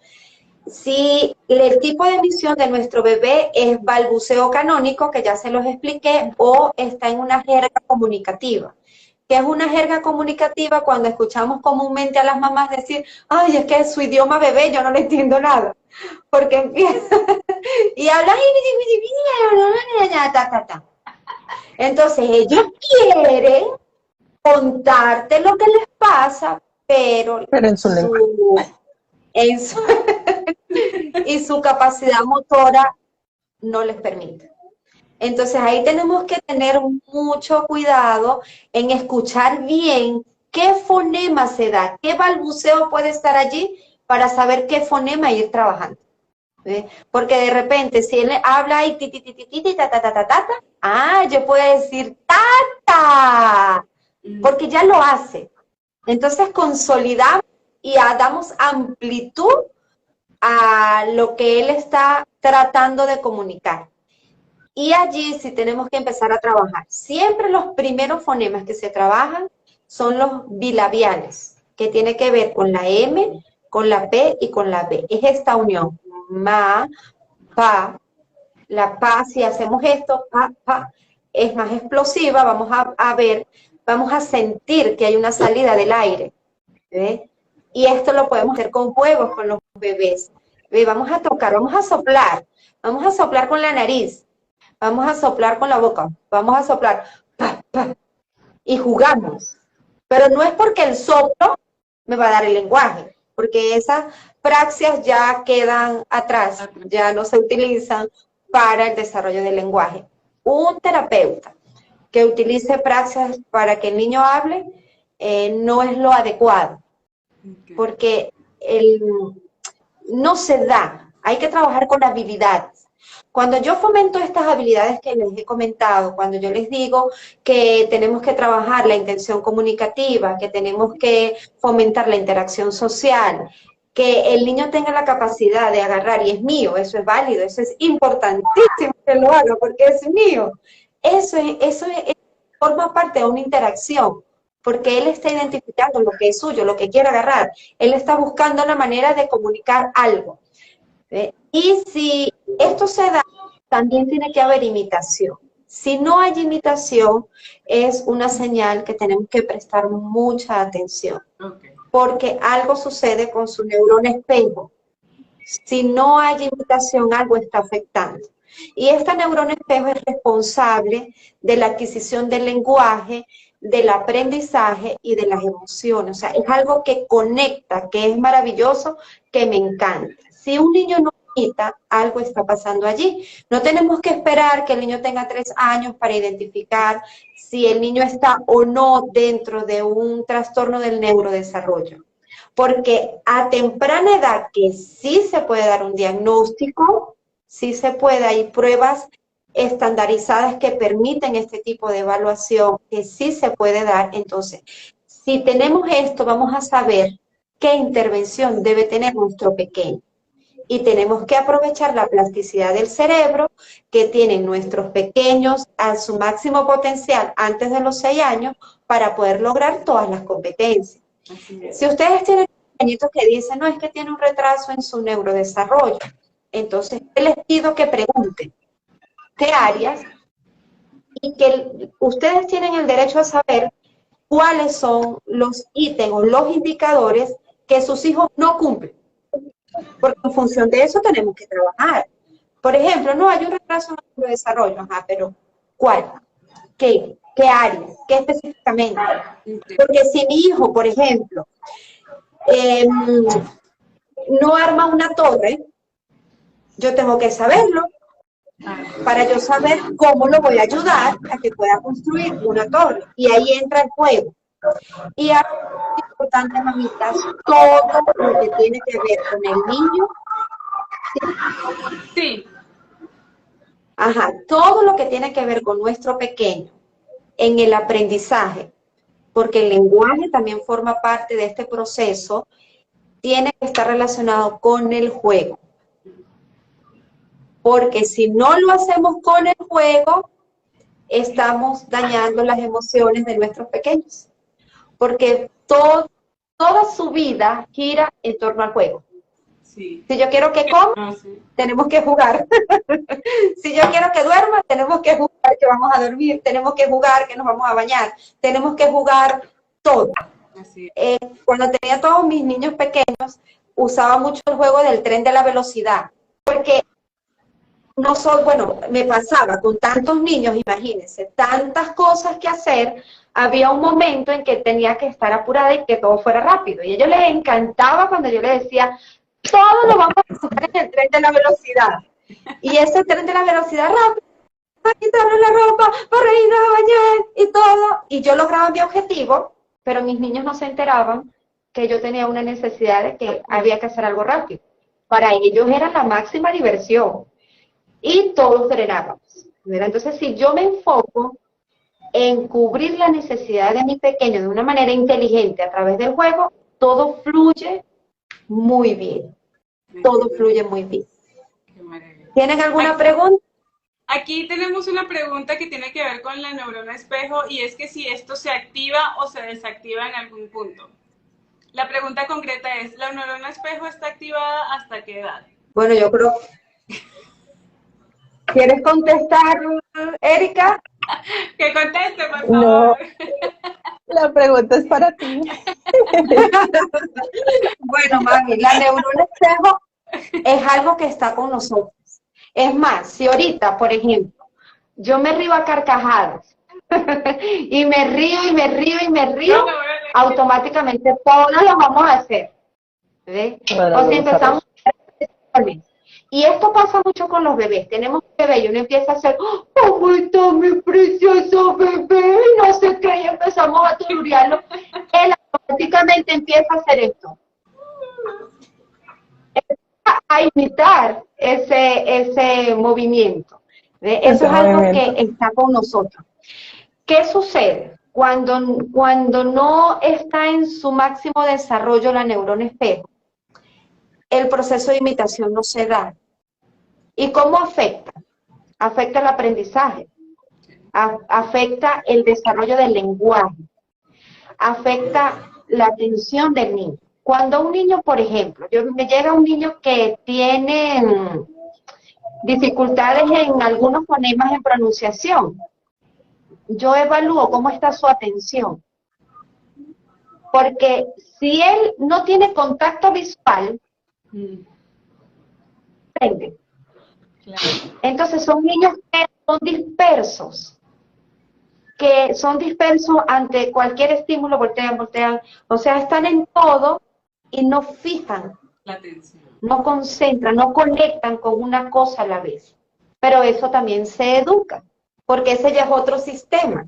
Si el tipo de emisión de nuestro bebé es balbuceo canónico, que ya se los expliqué, o está en una jerga comunicativa. ¿Qué es una jerga comunicativa? Cuando escuchamos comúnmente a las mamás decir, ay, es que es su idioma bebé, yo no le entiendo nada. Porque empieza y hablan, entonces ellos quieren contarte lo que les pasa, pero en su lenguaje. Y su capacidad motora no les permite. Entonces ahí tenemos que tener mucho cuidado en escuchar bien qué fonema se da, qué balbuceo puede estar allí para saber qué fonema ir trabajando. ¿Ve? Porque de repente, si él habla y ti, ti, ti, ti, ti, ti, ta, ta, ta, ta, ta, yo puedo decir tata, porque ya lo hace. Entonces consolidamos y damos amplitud a lo que él está tratando de comunicar. Y allí sí tenemos que empezar a trabajar. Siempre los primeros fonemas que se trabajan son los bilabiales, que tiene que ver con la M, con la P y con la B. Es esta unión. Ma, pa, la pa, si hacemos esto, pa, pa, es más explosiva, vamos a ver, vamos a sentir que hay una salida del aire. ¿Ve? Y esto lo podemos hacer con juegos con los bebés. ¿Ve? Vamos a tocar, vamos a soplar con la nariz, vamos a soplar con la boca, vamos a soplar, pa, pa, y jugamos. Pero no es porque el soplo me va a dar el lenguaje, porque esas praxias ya quedan atrás, ya no se utilizan para el desarrollo del lenguaje. Un terapeuta que utilice praxias para que el niño hable no es lo adecuado, porque no se da, hay que trabajar con habilidades. Cuando yo fomento estas habilidades que les he comentado, cuando yo les digo que tenemos que trabajar la intención comunicativa, que tenemos que fomentar la interacción social, que el niño tenga la capacidad de agarrar, y es mío, eso es válido, eso es importantísimo que lo haga porque es mío. Eso forma parte de una interacción, porque él está identificando lo que es suyo, lo que quiere agarrar. Él está buscando una manera de comunicar algo. Y si esto se da, también tiene que haber imitación. Si no hay imitación, es una señal que tenemos que prestar mucha atención. Porque algo sucede con su neurona espejo. Si no hay imitación, algo está afectando. Y esta neurona espejo es responsable de la adquisición del lenguaje, del aprendizaje y de las emociones. O sea, es algo que conecta, que es maravilloso, que me encanta. Si un niño no imita, algo está pasando allí. No tenemos que esperar que el niño tenga 3 años para identificar si el niño está o no dentro de un trastorno del neurodesarrollo. Porque a temprana edad, que sí se puede dar un diagnóstico, sí se puede, hay pruebas estandarizadas que permiten este tipo de evaluación, que sí se puede dar. Entonces, si tenemos esto, vamos a saber qué intervención debe tener nuestro pequeño. Y tenemos que aprovechar la plasticidad del cerebro que tienen nuestros pequeños a su máximo potencial antes de los 6 años para poder lograr todas las competencias. Si ustedes tienen pequeñitos que dicen, no, es que tiene un retraso en su neurodesarrollo, entonces les pido que pregunten qué áreas, y que ustedes tienen el derecho a saber cuáles son los ítems o los indicadores que sus hijos no cumplen. Porque en función de eso tenemos que trabajar. Por ejemplo, no hay un retraso en el neurodesarrollo, pero ¿cuál? ¿Qué área? ¿Qué específicamente? Porque si mi hijo, por ejemplo, no arma una torre, yo tengo que saberlo para yo saber cómo lo voy a ayudar a que pueda construir una torre. Y ahí entra el juego. Y es importante, mamitas, todo lo que tiene que ver con el niño. Sí. Ajá, todo lo que tiene que ver con nuestro pequeño en el aprendizaje, porque el lenguaje también forma parte de este proceso, tiene que estar relacionado con el juego. Porque si no lo hacemos con el juego, estamos dañando las emociones de nuestros pequeños. Porque toda su vida gira en torno al juego. Sí. Si yo quiero que coma, tenemos que jugar. Si yo quiero que duerma, tenemos que jugar que vamos a dormir, tenemos que jugar que nos vamos a bañar, tenemos que jugar todo. Así cuando tenía todos mis niños pequeños, usaba mucho el juego del tren de la velocidad, porque me pasaba con tantos niños, imagínense, tantas cosas que hacer, había un momento en que tenía que estar apurada y que todo fuera rápido, y a ellos les encantaba cuando yo les decía, todo lo vamos a hacer en el tren de la velocidad, y ese tren de la velocidad rápido, quitarnos la ropa, para irnos a bañar y todo, y yo lograba mi objetivo, pero mis niños no se enteraban que yo tenía una necesidad de que había que hacer algo rápido para ellos era la máxima diversión y todos frenábamos, ¿verdad? Entonces, si yo me enfoco en cubrir la necesidad de mi pequeño de una manera inteligente a través del juego, todo fluye muy bien. Todo fluye muy bien. Qué maravilla. ¿Tienen alguna pregunta? Aquí tenemos una pregunta que tiene que ver con la neurona espejo y es que si esto se activa o se desactiva en algún punto. La pregunta concreta es, ¿la neurona espejo está activada hasta qué edad? Bueno, yo creo... ¿Quieres contestar, Erika? Que conteste, por favor. No, la pregunta es para ti. Bueno, mami, la neurona espejo es algo que está con nosotros. Es más, si ahorita, por ejemplo, yo me río a carcajadas y me río y me río y me río, automáticamente todos lo vamos a hacer. ¿Ves? Bueno, O si empezamos a... Y esto pasa mucho con los bebés. Tenemos un bebé y uno empieza a hacer, ¿cómo está mi precioso bebé? Y no sé qué, y empezamos a tulurearlo. Él automáticamente empieza a hacer esto. A imitar ese movimiento. Eso es algo que está con nosotros. ¿Qué sucede? Cuando no está en su máximo desarrollo la neurona espejo, el proceso de imitación no se da. ¿Y cómo afecta? Afecta el aprendizaje, afecta el desarrollo del lenguaje, afecta la atención del niño. Cuando un niño, por ejemplo, me llega un niño que tiene dificultades en algunos fonemas en pronunciación, yo evalúo cómo está su atención. Porque si él no tiene contacto visual, aprende. Claro. Entonces son niños que son dispersos ante cualquier estímulo, voltean, o sea, están en todo y no fijan la atención, no concentran, no conectan con una cosa a la vez. Pero eso también se educa, porque ese ya es otro sistema,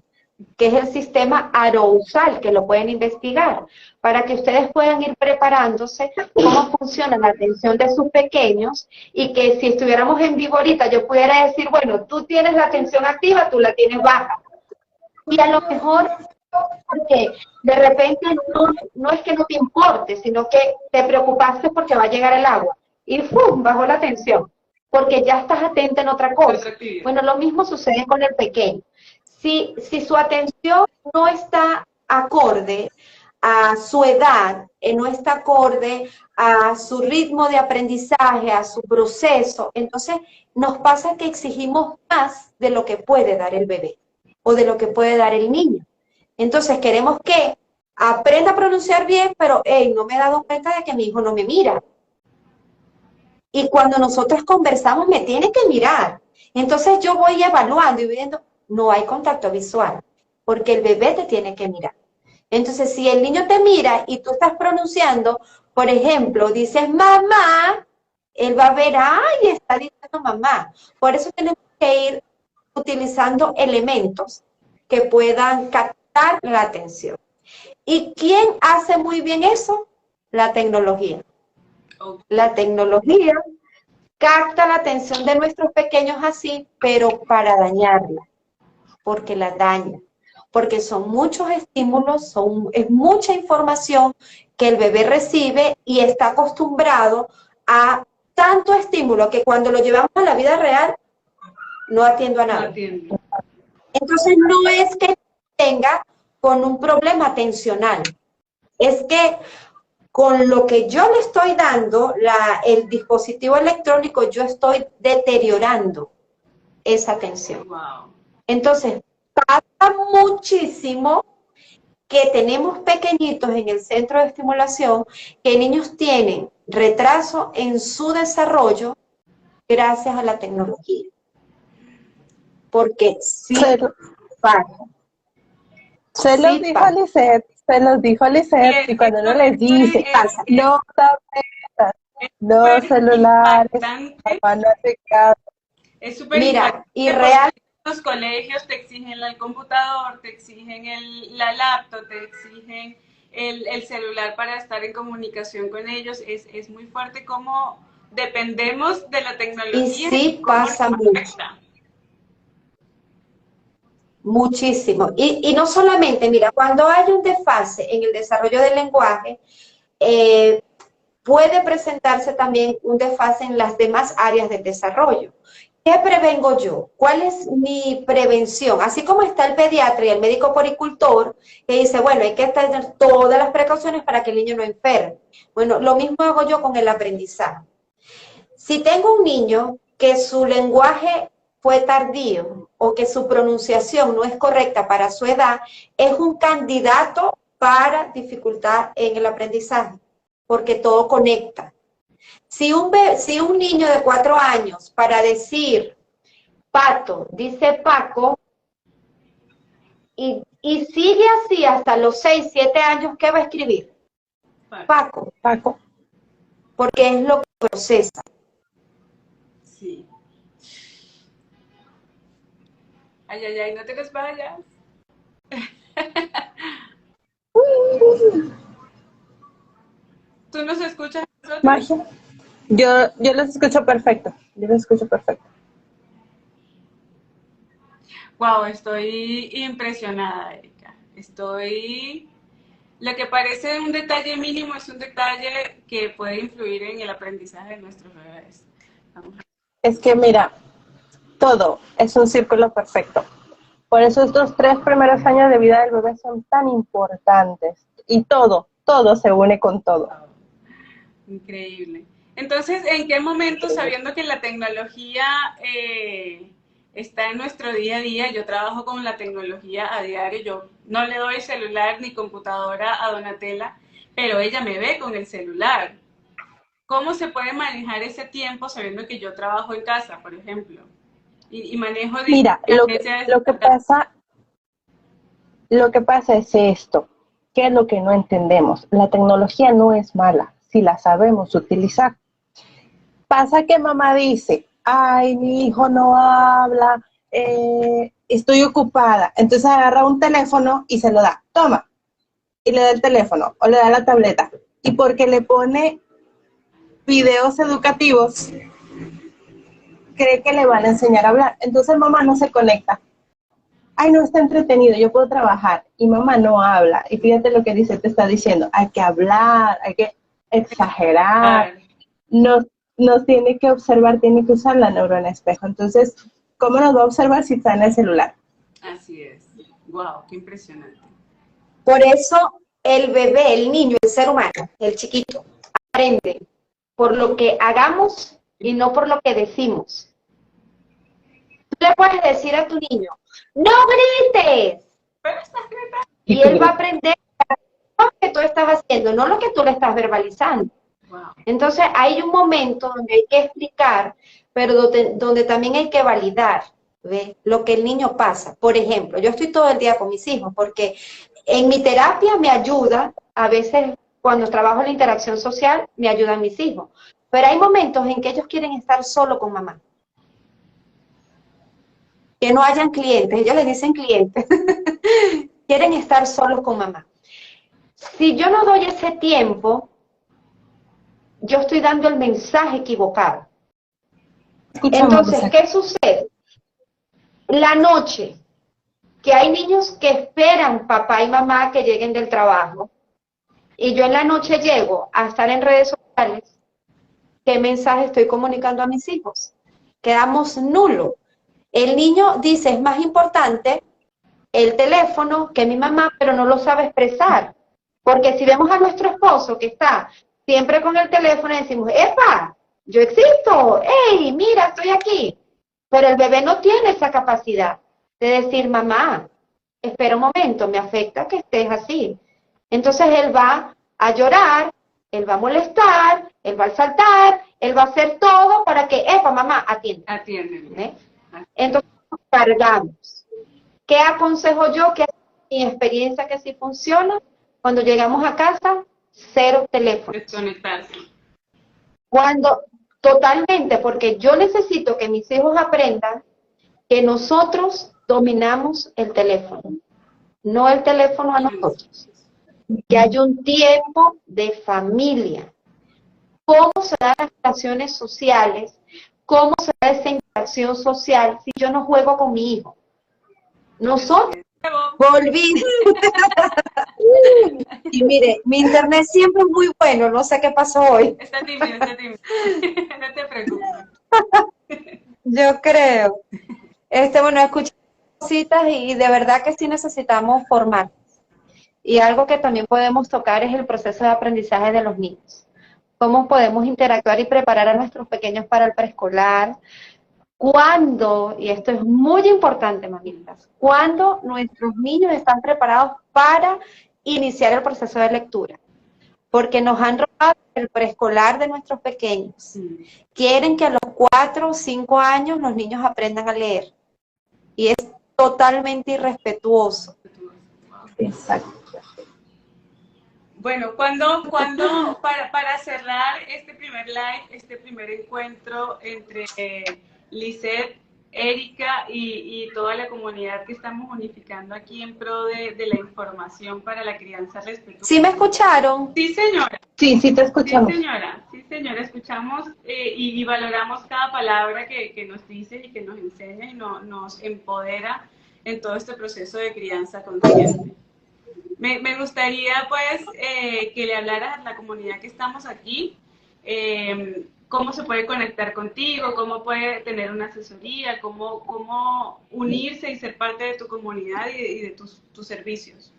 que es el sistema arousal, que lo pueden investigar, para que ustedes puedan ir preparándose cómo funciona la atención de sus pequeños, y que si estuviéramos en vivo ahorita, yo pudiera decir, bueno, tú tienes la atención activa, tú la tienes baja. Y a lo mejor, porque de repente no es que no te importe, sino que te preocupaste porque va a llegar el agua, y ¡fum!, bajó la atención, porque ya estás atenta en otra cosa. Bueno, lo mismo sucede con el pequeño. Si su atención no está acorde a su edad, no está acorde a su ritmo de aprendizaje, a su proceso, entonces nos pasa que exigimos más de lo que puede dar el bebé o de lo que puede dar el niño. Entonces queremos que aprenda a pronunciar bien, pero hey, no me he dado cuenta de que mi hijo no me mira. Y cuando nosotros conversamos me tiene que mirar. Entonces yo voy evaluando y viendo, no hay contacto visual, porque el bebé te tiene que mirar. Entonces, si el niño te mira y tú estás pronunciando, por ejemplo, dices mamá, él va a ver, ay, está diciendo mamá. Por eso tenemos que ir utilizando elementos que puedan captar la atención. ¿Y quién hace muy bien eso? La tecnología. La tecnología capta la atención de nuestros pequeños así, pero para dañarla. Porque la daña, porque son muchos estímulos, es mucha información que el bebé recibe y está acostumbrado a tanto estímulo que cuando lo llevamos a la vida real, no atiendo a nada. Entonces no es que tenga con un problema atencional, es que con lo que yo le estoy dando, el dispositivo electrónico, yo estoy deteriorando esa atención. Wow. Entonces, pasa muchísimo que tenemos pequeñitos en el centro de estimulación, que niños tienen retraso en su desarrollo gracias a la tecnología. Porque sí pasa. Se los dijo a Lisette, y cuando uno les dice, no tabletas, no celulares, papá no hace caso. Es súper importante. Y real. Los colegios te exigen el computador, te exigen la laptop, te exigen el celular para estar en comunicación con ellos. Es muy fuerte cómo dependemos de la Y tecnología sí y cómo pasa nos mucho. afecta. Muchísimo. Y no solamente, mira, cuando hay un desfase en el desarrollo del lenguaje, eh, puede presentarse también un desfase en las demás áreas del desarrollo. ¿Qué prevengo yo? ¿Cuál es mi prevención? Así como está el pediatra y el médico poricultor, que dice, bueno, hay que tener todas las precauciones para que el niño no enferme. Bueno, lo mismo hago yo con el aprendizaje. Si tengo un niño que su lenguaje fue tardío o que su pronunciación no es correcta para su edad, es un candidato para dificultad en el aprendizaje, porque todo conecta. Si un niño de 4 años para decir pato dice Paco y sigue así hasta los 6, 7 años, ¿qué va a escribir? Paco, Paco. porque es lo que procesa. Sí. Ay, ay, ay, no te nos vayas. ¿Tú nos escuchas a nosotros? Magia. Yo los escucho perfecto. Yo los escucho perfecto. Wow, estoy impresionada, Erika. Lo que parece un detalle mínimo es un detalle que puede influir en el aprendizaje de nuestros bebés. Vamos a... Es que mira, todo es un círculo perfecto. Por eso estos 3 primeros años de vida del bebé son tan importantes. Y todo se une con todo. Increíble. Entonces, ¿en qué momento, sabiendo que la tecnología está en nuestro día a día, yo trabajo con la tecnología a diario, yo no le doy celular ni computadora a Donatella, pero ella me ve con el celular. ¿Cómo se puede manejar ese tiempo sabiendo que yo trabajo en casa, por ejemplo? Y manejo Mira, lo que pasa es esto. ¿Qué es lo que no entendemos? La tecnología no es mala si la sabemos utilizar. Pasa que mamá dice, ay, mi hijo no habla, estoy ocupada. Entonces agarra un teléfono y se lo da. Toma. Y le da el teléfono o le da la tableta. Y porque le pone videos educativos, cree que le van a enseñar a hablar. Entonces mamá no se conecta. Ay, no, está entretenido, yo puedo trabajar. Y mamá no habla. Y fíjate lo que dice, te está diciendo, hay que hablar, hay que exagerar. Nos tiene que observar, tiene que usar la neurona espejo. Entonces, ¿cómo nos va a observar si está en el celular? Así es. Wow, qué impresionante. Por eso el bebé, el niño, el ser humano, el chiquito, aprende por lo que hagamos y no por lo que decimos. Tú le puedes decir a tu niño, ¡no grites! Y él va a aprender lo que tú estás haciendo, no lo que tú le estás verbalizando. Wow. Entonces hay un momento donde hay que explicar, pero donde también hay que validar, ¿ves? Lo que el niño pasa. Por ejemplo, yo estoy todo el día con mis hijos porque en mi terapia me ayuda, a veces cuando trabajo en la interacción social, me ayudan mis hijos. Pero hay momentos en que ellos quieren estar solo con mamá. Que no hayan clientes, ellos les dicen clientes. Quieren estar solos con mamá. Si yo no doy ese tiempo, yo estoy dando el mensaje equivocado. Entonces, ¿qué sucede? La noche, que hay niños que esperan papá y mamá que lleguen del trabajo, y yo en la noche llego a estar en redes sociales, ¿qué mensaje estoy comunicando a mis hijos? Quedamos nulo. El niño dice, es más importante el teléfono que mi mamá, pero no lo sabe expresar. Porque si vemos a nuestro esposo que está siempre con el teléfono y decimos, ¡epa! Yo existo, ¡hey! Mira, estoy aquí. Pero el bebé no tiene esa capacidad de decir, mamá, espera un momento, me afecta que estés así. Entonces él va a llorar, él va a molestar, él va a saltar, él va a hacer todo para que, ¡epa, mamá, atiende! Atiéndeme. Entonces nos cargamos. ¿Qué aconsejo yo? Que mi experiencia que sí funciona, cuando llegamos a casa, 0 teléfono. Desconectarse. Cuando, totalmente, porque yo necesito que mis hijos aprendan que nosotros dominamos el teléfono, no el teléfono a nosotros. Que hay un tiempo de familia. cómo se dan las relaciones sociales, cómo se da esa interacción social si yo no juego con mi hijo. Nosotros volví. Y mire, mi internet siempre es muy bueno, no sé qué pasó hoy. Está tímido, está tímido. No te preocupes. Yo creo. Bueno, escuché cositas y de verdad que sí necesitamos formar. Y algo que también podemos tocar es el proceso de aprendizaje de los niños. Cómo podemos interactuar y preparar a nuestros pequeños para el preescolar. Cuando, y esto es muy importante, mamitas, cuando nuestros niños están preparados para iniciar el proceso de lectura. Porque nos han robado el preescolar de nuestros pequeños. Quieren que a los 4 o 5 años los niños aprendan a leer. Y es totalmente irrespetuoso. Exacto. Bueno, para cerrar este primer live, este primer encuentro entre Lisette, Erika y toda la comunidad que estamos unificando aquí en pro de la información para la crianza respetuosa. ¿Sí me escucharon? Sí, señora. Sí, sí te escuchamos. Sí, señora, escuchamos y valoramos cada palabra que nos dice y que nos enseña y nos empodera en todo este proceso de crianza consciente. Me gustaría, pues, que le hablaras a la comunidad que estamos aquí, cómo se puede conectar contigo, cómo puede tener una asesoría, cómo unirse y ser parte de tu comunidad y de tus servicios.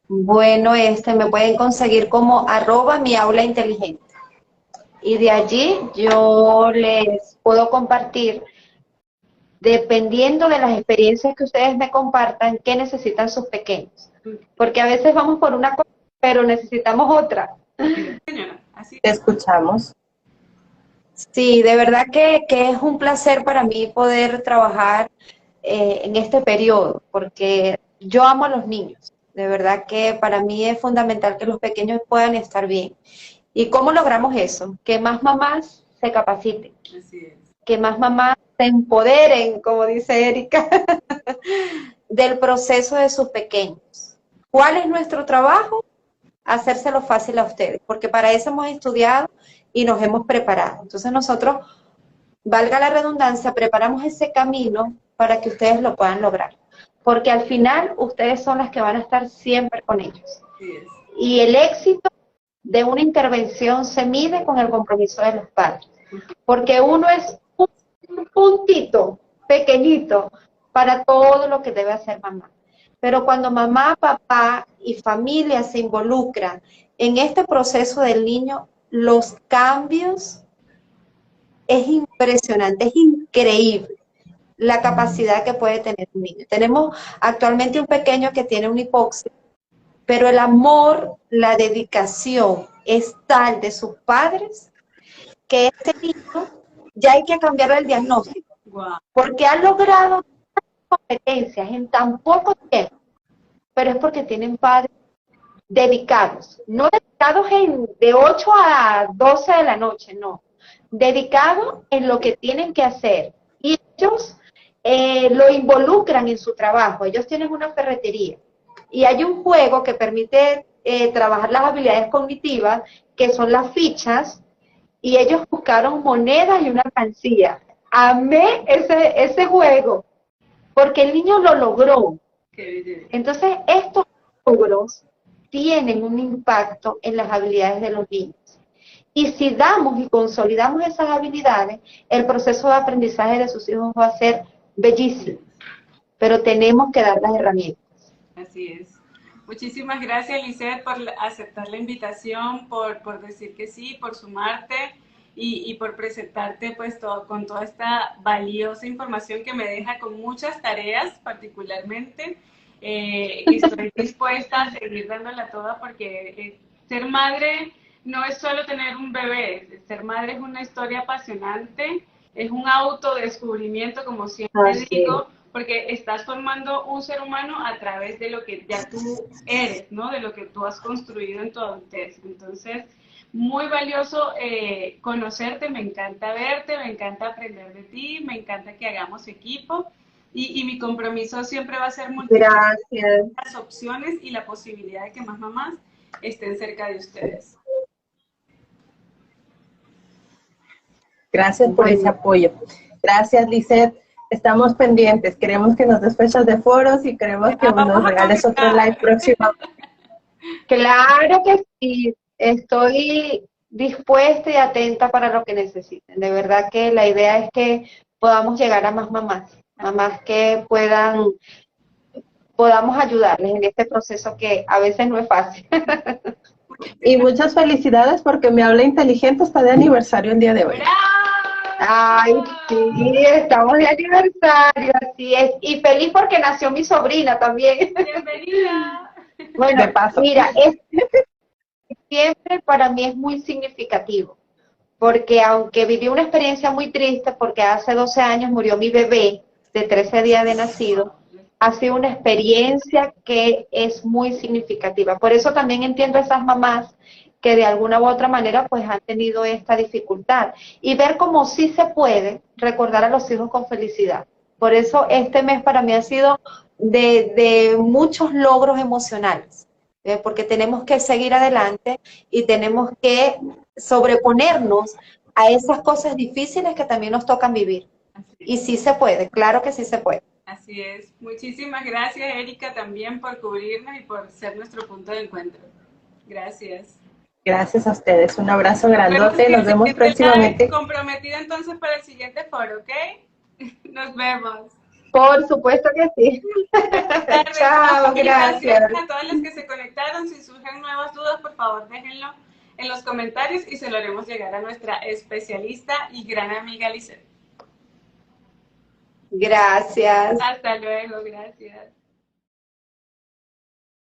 Bueno, me pueden conseguir como @miaulainteligente. Y de allí yo les puedo compartir, dependiendo de las experiencias que ustedes me compartan, qué necesitan sus pequeños. Porque a veces vamos por una cosa, pero necesitamos otra. Señora, así Te escuchamos. Sí, de verdad que es un placer para mí poder trabajar en este periodo, porque yo amo a los niños. De verdad que para mí es fundamental que los pequeños puedan estar bien. ¿Y cómo logramos eso? Que más mamás se capaciten. Así es. Que más mamás se empoderen, como dice Erika, del proceso de sus pequeños. ¿Cuál es nuestro trabajo? Hacérselo fácil a ustedes, porque para eso hemos estudiado y nos hemos preparado. Entonces nosotros, valga la redundancia, preparamos ese camino para que ustedes lo puedan lograr. Porque al final ustedes son las que van a estar siempre con ellos. Así es. Y el éxito de una intervención se mide con el compromiso de los padres. Porque uno es un puntito pequeñito para todo lo que debe hacer mamá. Pero cuando mamá, papá y familia se involucran en este proceso del niño, los cambios es impresionante, es increíble la capacidad que puede tener un niño. Tenemos actualmente un pequeño que tiene una hipoxia, pero el amor, la dedicación es tal de sus padres que este niño ya hay que cambiar el diagnóstico, porque ha logrado competencias en tan poco tiempo, pero es porque tienen padres dedicados, no dedicados de 8 a 12 de la noche, no, dedicados en lo que tienen que hacer, y ellos lo involucran en su trabajo. Ellos tienen una ferretería, y hay un juego que permite trabajar las habilidades cognitivas, que son las fichas, y ellos buscaron monedas y una alcancía. Amé ese juego, porque el niño lo logró. Entonces, estos logros tienen un impacto en las habilidades de los niños. Y si damos y consolidamos esas habilidades, el proceso de aprendizaje de sus hijos va a ser bellísimo. Pero tenemos que dar las herramientas. Así es. Muchísimas gracias, Lisette, por aceptar la invitación, por decir que sí, por sumarte y por presentarte pues con toda esta valiosa información que me deja con muchas tareas particularmente. Estoy dispuesta a seguir dándola toda porque ser madre no es solo tener un bebé, ser madre es una historia apasionante, es un autodescubrimiento, como siempre digo, porque estás formando un ser humano a través de lo que ya tú eres, ¿no? De lo que tú has construido en tu adultez. Entonces, muy valioso conocerte, me encanta verte, me encanta aprender de ti, me encanta que hagamos equipo y mi compromiso siempre va a ser multiplicar las opciones y la posibilidad de que más mamás estén cerca de ustedes. Gracias por ese apoyo. Gracias, Lisette. Estamos pendientes. Queremos que nos des fechas de foros y queremos que nos regales otro live próximo. Claro que sí. Estoy dispuesta y atenta para lo que necesiten. De verdad que la idea es que podamos llegar a más mamás, mamás que podamos ayudarles en este proceso que a veces no es fácil. Y muchas felicidades porque Mi Aula Inteligente está de aniversario el día de hoy. Ay, sí, estamos de aniversario, así es. Y feliz porque nació mi sobrina también. Bienvenida. Bueno, De paso. mira, siempre para mí es muy significativo, porque aunque viví una experiencia muy triste, porque hace 12 años murió mi bebé de 13 días de nacido, ha sido una experiencia que es muy significativa. Por eso también entiendo a esas mamás que de alguna u otra manera pues han tenido esta dificultad. Y ver cómo sí se puede recordar a los hijos con felicidad. Por eso este mes para mí ha sido de muchos logros emocionales, porque tenemos que seguir adelante y tenemos que sobreponernos a esas cosas difíciles que también nos tocan vivir. Y sí se puede, claro que sí se puede. Así es. Muchísimas gracias, Erika, también por cubrirnos y por ser nuestro punto de encuentro. Gracias. Gracias a ustedes. Un abrazo grandote. Nos vemos próximamente. Comprometida entonces para el siguiente foro, ¿ok? Nos vemos. Por supuesto que sí. Chao, gracias. A todas las que se conectaron, si surgen nuevas dudas, por favor déjenlo en los comentarios y se lo haremos llegar a nuestra especialista y gran amiga Lisette. Gracias. Hasta luego, gracias.